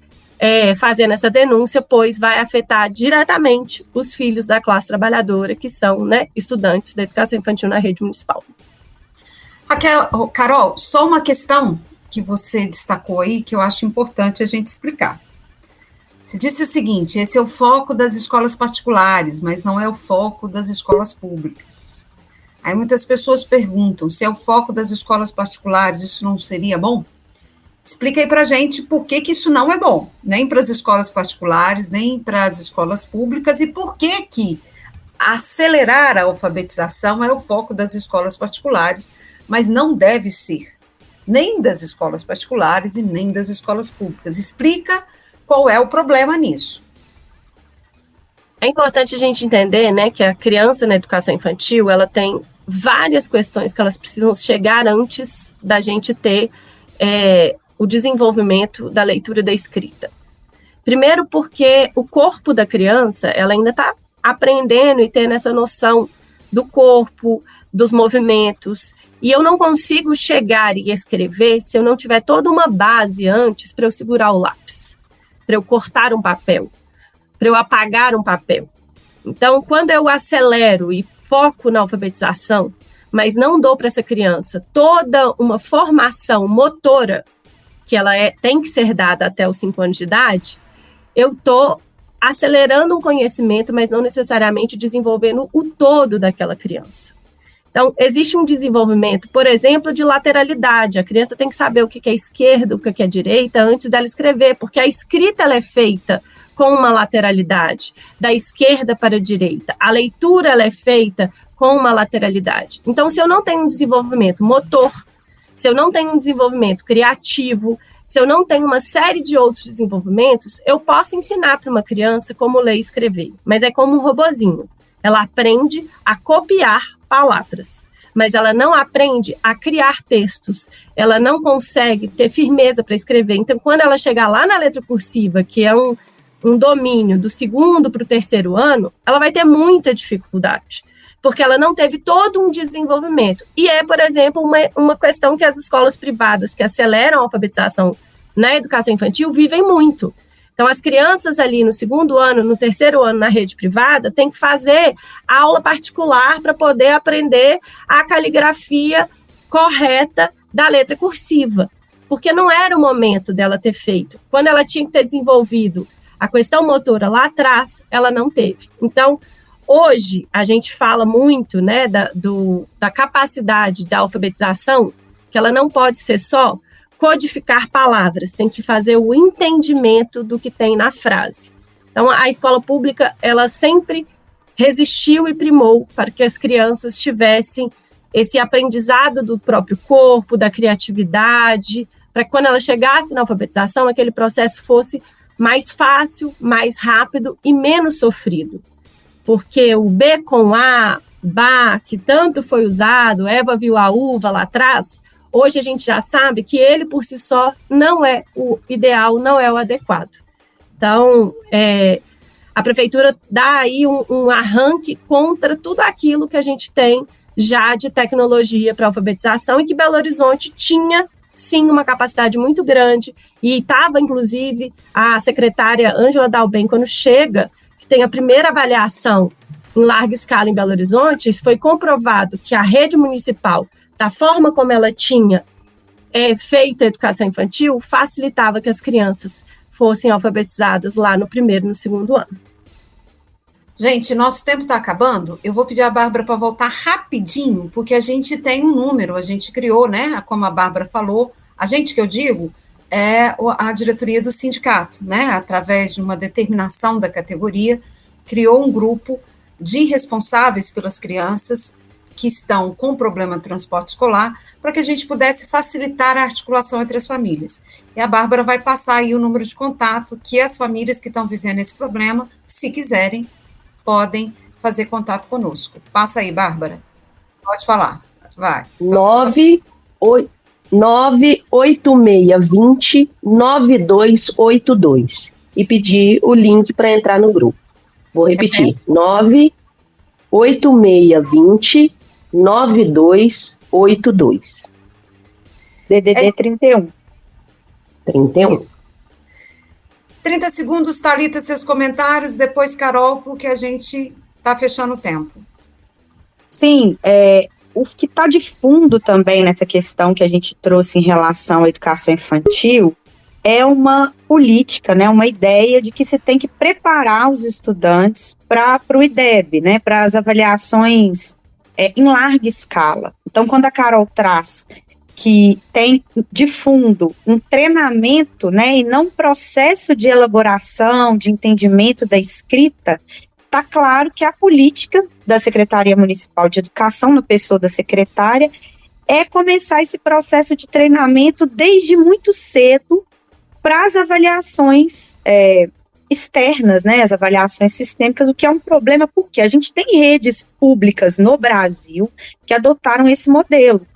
fazendo essa denúncia, pois vai afetar diretamente os filhos da classe trabalhadora, que são, né, estudantes da educação infantil na rede municipal. Carol, só uma questão que você destacou aí, que eu acho importante a gente explicar. Você disse o seguinte: esse é o foco das escolas particulares, mas não é o foco das escolas públicas. Aí muitas pessoas perguntam, se é o foco das escolas particulares, isso não seria bom? Explica aí para a gente por que isso não é bom, nem para as escolas particulares, nem para as escolas públicas, e por que acelerar a alfabetização é o foco das escolas particulares, mas não deve ser nem das escolas particulares e nem das escolas públicas. Explica qual é o problema nisso. É importante a gente entender, né, que a criança na educação infantil, ela tem várias questões que elas precisam chegar antes da gente ter o desenvolvimento da leitura e da escrita. Primeiro porque o corpo da criança, ela ainda está aprendendo e tendo essa noção do corpo, dos movimentos, e eu não consigo chegar e escrever se eu não tiver toda uma base antes para eu segurar o lápis, para eu cortar um papel, para eu apagar um papel. Então, quando eu acelero e foco na alfabetização, mas não dou para essa criança toda uma formação motora, que ela tem que ser dada até os 5 anos de idade, eu estou acelerando um conhecimento, mas não necessariamente desenvolvendo o todo daquela criança. Então, existe um desenvolvimento, por exemplo, de lateralidade. A criança tem que saber o que é esquerda, o que é direita, antes dela escrever, porque a escrita ela é feita com uma lateralidade, da esquerda para a direita. A leitura ela é feita com uma lateralidade. Então, se eu não tenho um desenvolvimento motor, se eu não tenho um desenvolvimento criativo, se eu não tenho uma série de outros desenvolvimentos, eu posso ensinar para uma criança como ler e escrever, mas é como um robozinho. Ela aprende a copiar palavras, mas ela não aprende a criar textos, ela não consegue ter firmeza para escrever. Então, quando ela chegar lá na letra cursiva, que é um domínio do 2º para o 3º ano, ela vai ter muita dificuldade, porque ela não teve todo um desenvolvimento. E é, por exemplo, uma questão que as escolas privadas que aceleram a alfabetização na educação infantil vivem muito. Então, as crianças ali no 2º ano, no 3º ano na rede privada, têm que fazer aula particular para poder aprender a caligrafia correta da letra cursiva, porque não era o momento dela ter feito. Quando ela tinha que ter desenvolvido a questão motora lá atrás, ela não teve. Então, hoje, a gente fala muito, né, da capacidade da alfabetização, que ela não pode ser só codificar palavras, tem que fazer o entendimento do que tem na frase. Então, a escola pública, ela sempre resistiu e primou para que as crianças tivessem esse aprendizado do próprio corpo, da criatividade, para que quando ela chegasse na alfabetização, aquele processo fosse mais fácil, mais rápido e menos sofrido. Porque o B com A, Bá, que tanto foi usado, Eva viu a uva lá atrás, hoje a gente já sabe que ele por si só não é o ideal, não é o adequado. Então, a prefeitura dá aí um arranque contra tudo aquilo que a gente tem já de tecnologia para alfabetização e que Belo Horizonte tinha, sim, uma capacidade muito grande e estava, inclusive, a secretária Ângela Dalben, quando chega, que tem a primeira avaliação em larga escala em Belo Horizonte, foi comprovado que a rede municipal, da forma como ela tinha feito a educação infantil, facilitava que as crianças fossem alfabetizadas lá no 1º e no 2º ano. Gente, nosso tempo está acabando. Eu vou pedir a Bárbara para voltar rapidinho, porque a gente tem um número, a gente criou, né? Como a Bárbara falou, a gente que eu digo é a diretoria do sindicato, né? Através de uma determinação da categoria, criou um grupo de responsáveis pelas crianças que estão com problema de transporte escolar, para que a gente pudesse facilitar a articulação entre as famílias. E a Bárbara vai passar aí o número de contato que as famílias que estão vivendo esse problema, se quiserem, podem fazer contato conosco. Passa aí, Bárbara. Pode falar. Vai. 98620-9282 e pedir o link para entrar no grupo. Vou repetir. 98620-9282. DDD 31. 31. Isso. 30 segundos, Thalita, seus comentários, depois Carol, porque a gente está fechando o tempo. Sim, o que está de fundo também nessa questão que a gente trouxe em relação à educação infantil é uma política, né, uma ideia de que se tem que preparar os estudantes para o IDEB, né, para as avaliações em larga escala. Então, quando a Carol traz que tem de fundo um treinamento, né, e não um processo de elaboração, de entendimento da escrita, está claro que a política da Secretaria Municipal de Educação, na pessoa da secretária, é começar esse processo de treinamento desde muito cedo para as avaliações externas, né, as avaliações sistêmicas, o que é um problema porque a gente tem redes públicas no Brasil que adotaram esse modelo.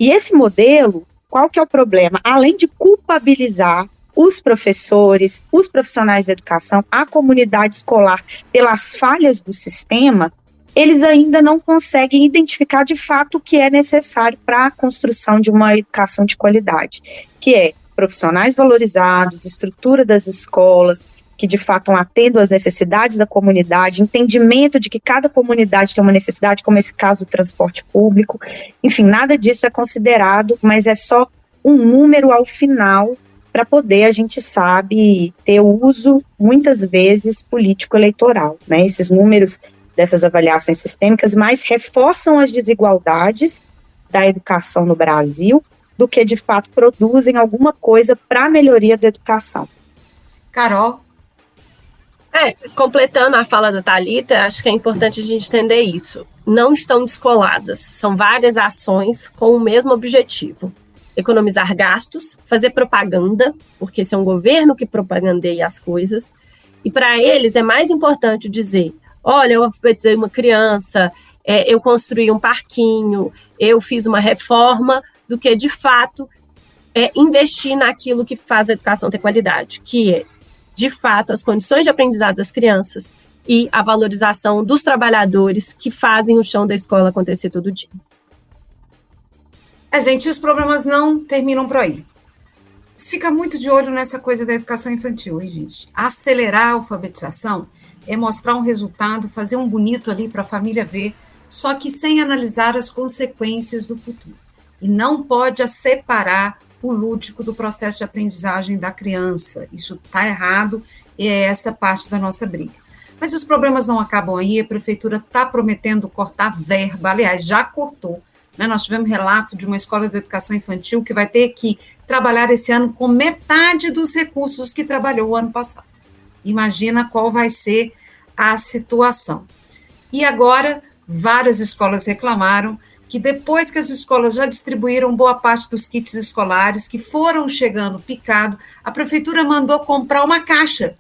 E esse modelo, qual que é o problema? Além de culpabilizar os professores, os profissionais da educação, a comunidade escolar pelas falhas do sistema, eles ainda não conseguem identificar de fato o que é necessário para a construção de uma educação de qualidade, que é profissionais valorizados, estrutura das escolas, que de fato atendam às necessidades da comunidade, entendimento de que cada comunidade tem uma necessidade, como esse caso do transporte público. Enfim, nada disso é considerado, mas é só um número ao final para poder, a gente sabe, ter uso, muitas vezes, político-eleitoral, né? Esses números dessas avaliações sistêmicas mais reforçam as desigualdades da educação no Brasil do que, de fato, produzem alguma coisa para a melhoria da educação. Carol? Completando a fala da Thalita, acho que é importante a gente entender isso. Não estão descoladas, são várias ações com o mesmo objetivo. Economizar gastos, fazer propaganda, porque esse é um governo que propagandeia as coisas, e para eles é mais importante dizer, olha, eu alfabetizei uma criança, eu construí um parquinho, eu fiz uma reforma, do que, de fato, investir naquilo que faz a educação ter qualidade, que é, de fato, as condições de aprendizado das crianças e a valorização dos trabalhadores que fazem o chão da escola acontecer todo dia. Gente, os problemas não terminam por aí. Fica muito de olho nessa coisa da educação infantil, hein, gente? Acelerar a alfabetização é mostrar um resultado, fazer um bonito ali para a família ver, só que sem analisar as consequências do futuro. E não pode separar o lúdico do processo de aprendizagem da criança. Isso está errado e é essa parte da nossa briga. Mas os problemas não acabam aí, a prefeitura está prometendo cortar verba, aliás, já cortou. Né? Nós tivemos relato de uma escola de educação infantil que vai ter que trabalhar esse ano com metade dos recursos que trabalhou o ano passado. Imagina qual vai ser a situação. E agora, várias escolas reclamaram que depois que as escolas já distribuíram boa parte dos kits escolares, que foram chegando picado, a prefeitura mandou comprar uma caixa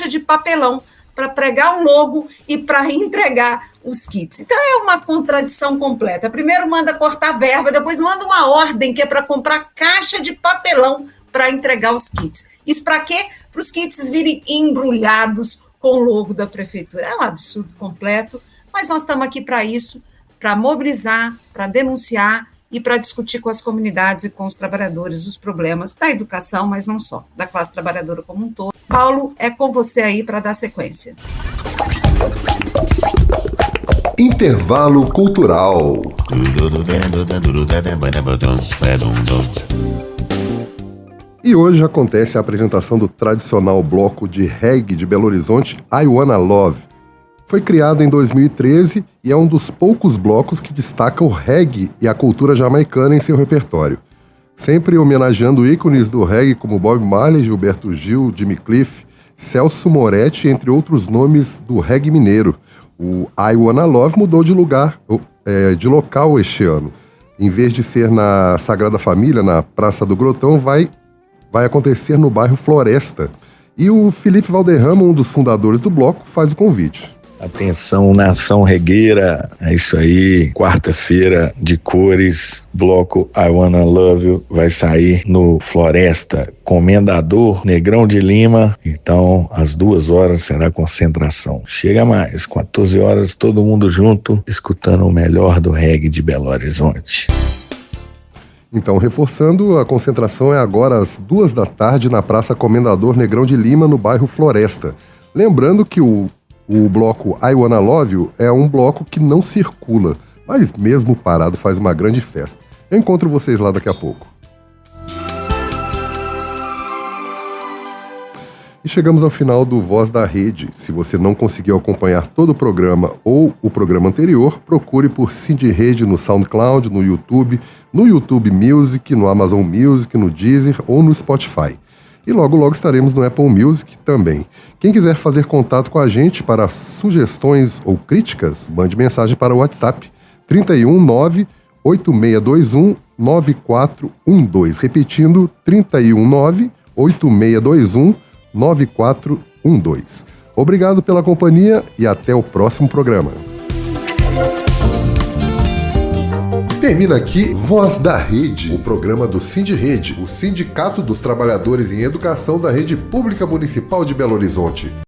de papelão para pregar o logo e para entregar os kits. Então é uma contradição completa. Primeiro manda cortar verba, depois manda uma ordem que é para comprar caixa de papelão para entregar os kits. Isso para quê? Para os kits virem embrulhados com o logo da prefeitura. É um absurdo completo, mas nós estamos aqui para isso, para mobilizar, para denunciar e para discutir com as comunidades e com os trabalhadores os problemas da educação, mas não só, da classe trabalhadora como um todo. Paulo, é com você aí para dar sequência. Intervalo cultural. E hoje acontece a apresentação do tradicional bloco de reggae de Belo Horizonte, I Wanna Love. Foi criado em 2013 e é um dos poucos blocos que destaca o reggae e a cultura jamaicana em seu repertório. Sempre homenageando ícones do reggae como Bob Marley, Gilberto Gil, Jimmy Cliff, Celso Moretti, entre outros nomes do reggae mineiro. O I Wanna Love mudou de local este ano. Em vez de ser na Sagrada Família, na Praça do Grotão, vai acontecer no bairro Floresta. E o Felipe Valderrama, um dos fundadores do bloco, faz o convite. Atenção, nação regueira, é isso aí, quarta-feira de cores, bloco I Wanna Love You vai sair no Floresta, Comendador Negrão de Lima, então às 2 horas será concentração. Chega mais, 14 horas todo mundo junto, escutando o melhor do reggae de Belo Horizonte. Então, reforçando, a concentração é agora às 2 da tarde na Praça Comendador Negrão de Lima, no bairro Floresta. Lembrando que o bloco I Wanna Love You é um bloco que não circula, mas mesmo parado faz uma grande festa. Eu encontro vocês lá daqui a pouco. E chegamos ao final do Voz da Rede. Se você não conseguiu acompanhar todo o programa ou o programa anterior, procure por Cindy Rede no SoundCloud, no YouTube Music, no Amazon Music, no Deezer ou no Spotify. E logo, logo estaremos no Apple Music também. Quem quiser fazer contato com a gente para sugestões ou críticas, mande mensagem para o WhatsApp 319-8621-9412. Repetindo, 319-8621-9412. Obrigado pela companhia e até o próximo programa. Termina aqui Voz da Rede, o programa do Sindirede, o Sindicato dos Trabalhadores em Educação da Rede Pública Municipal de Belo Horizonte.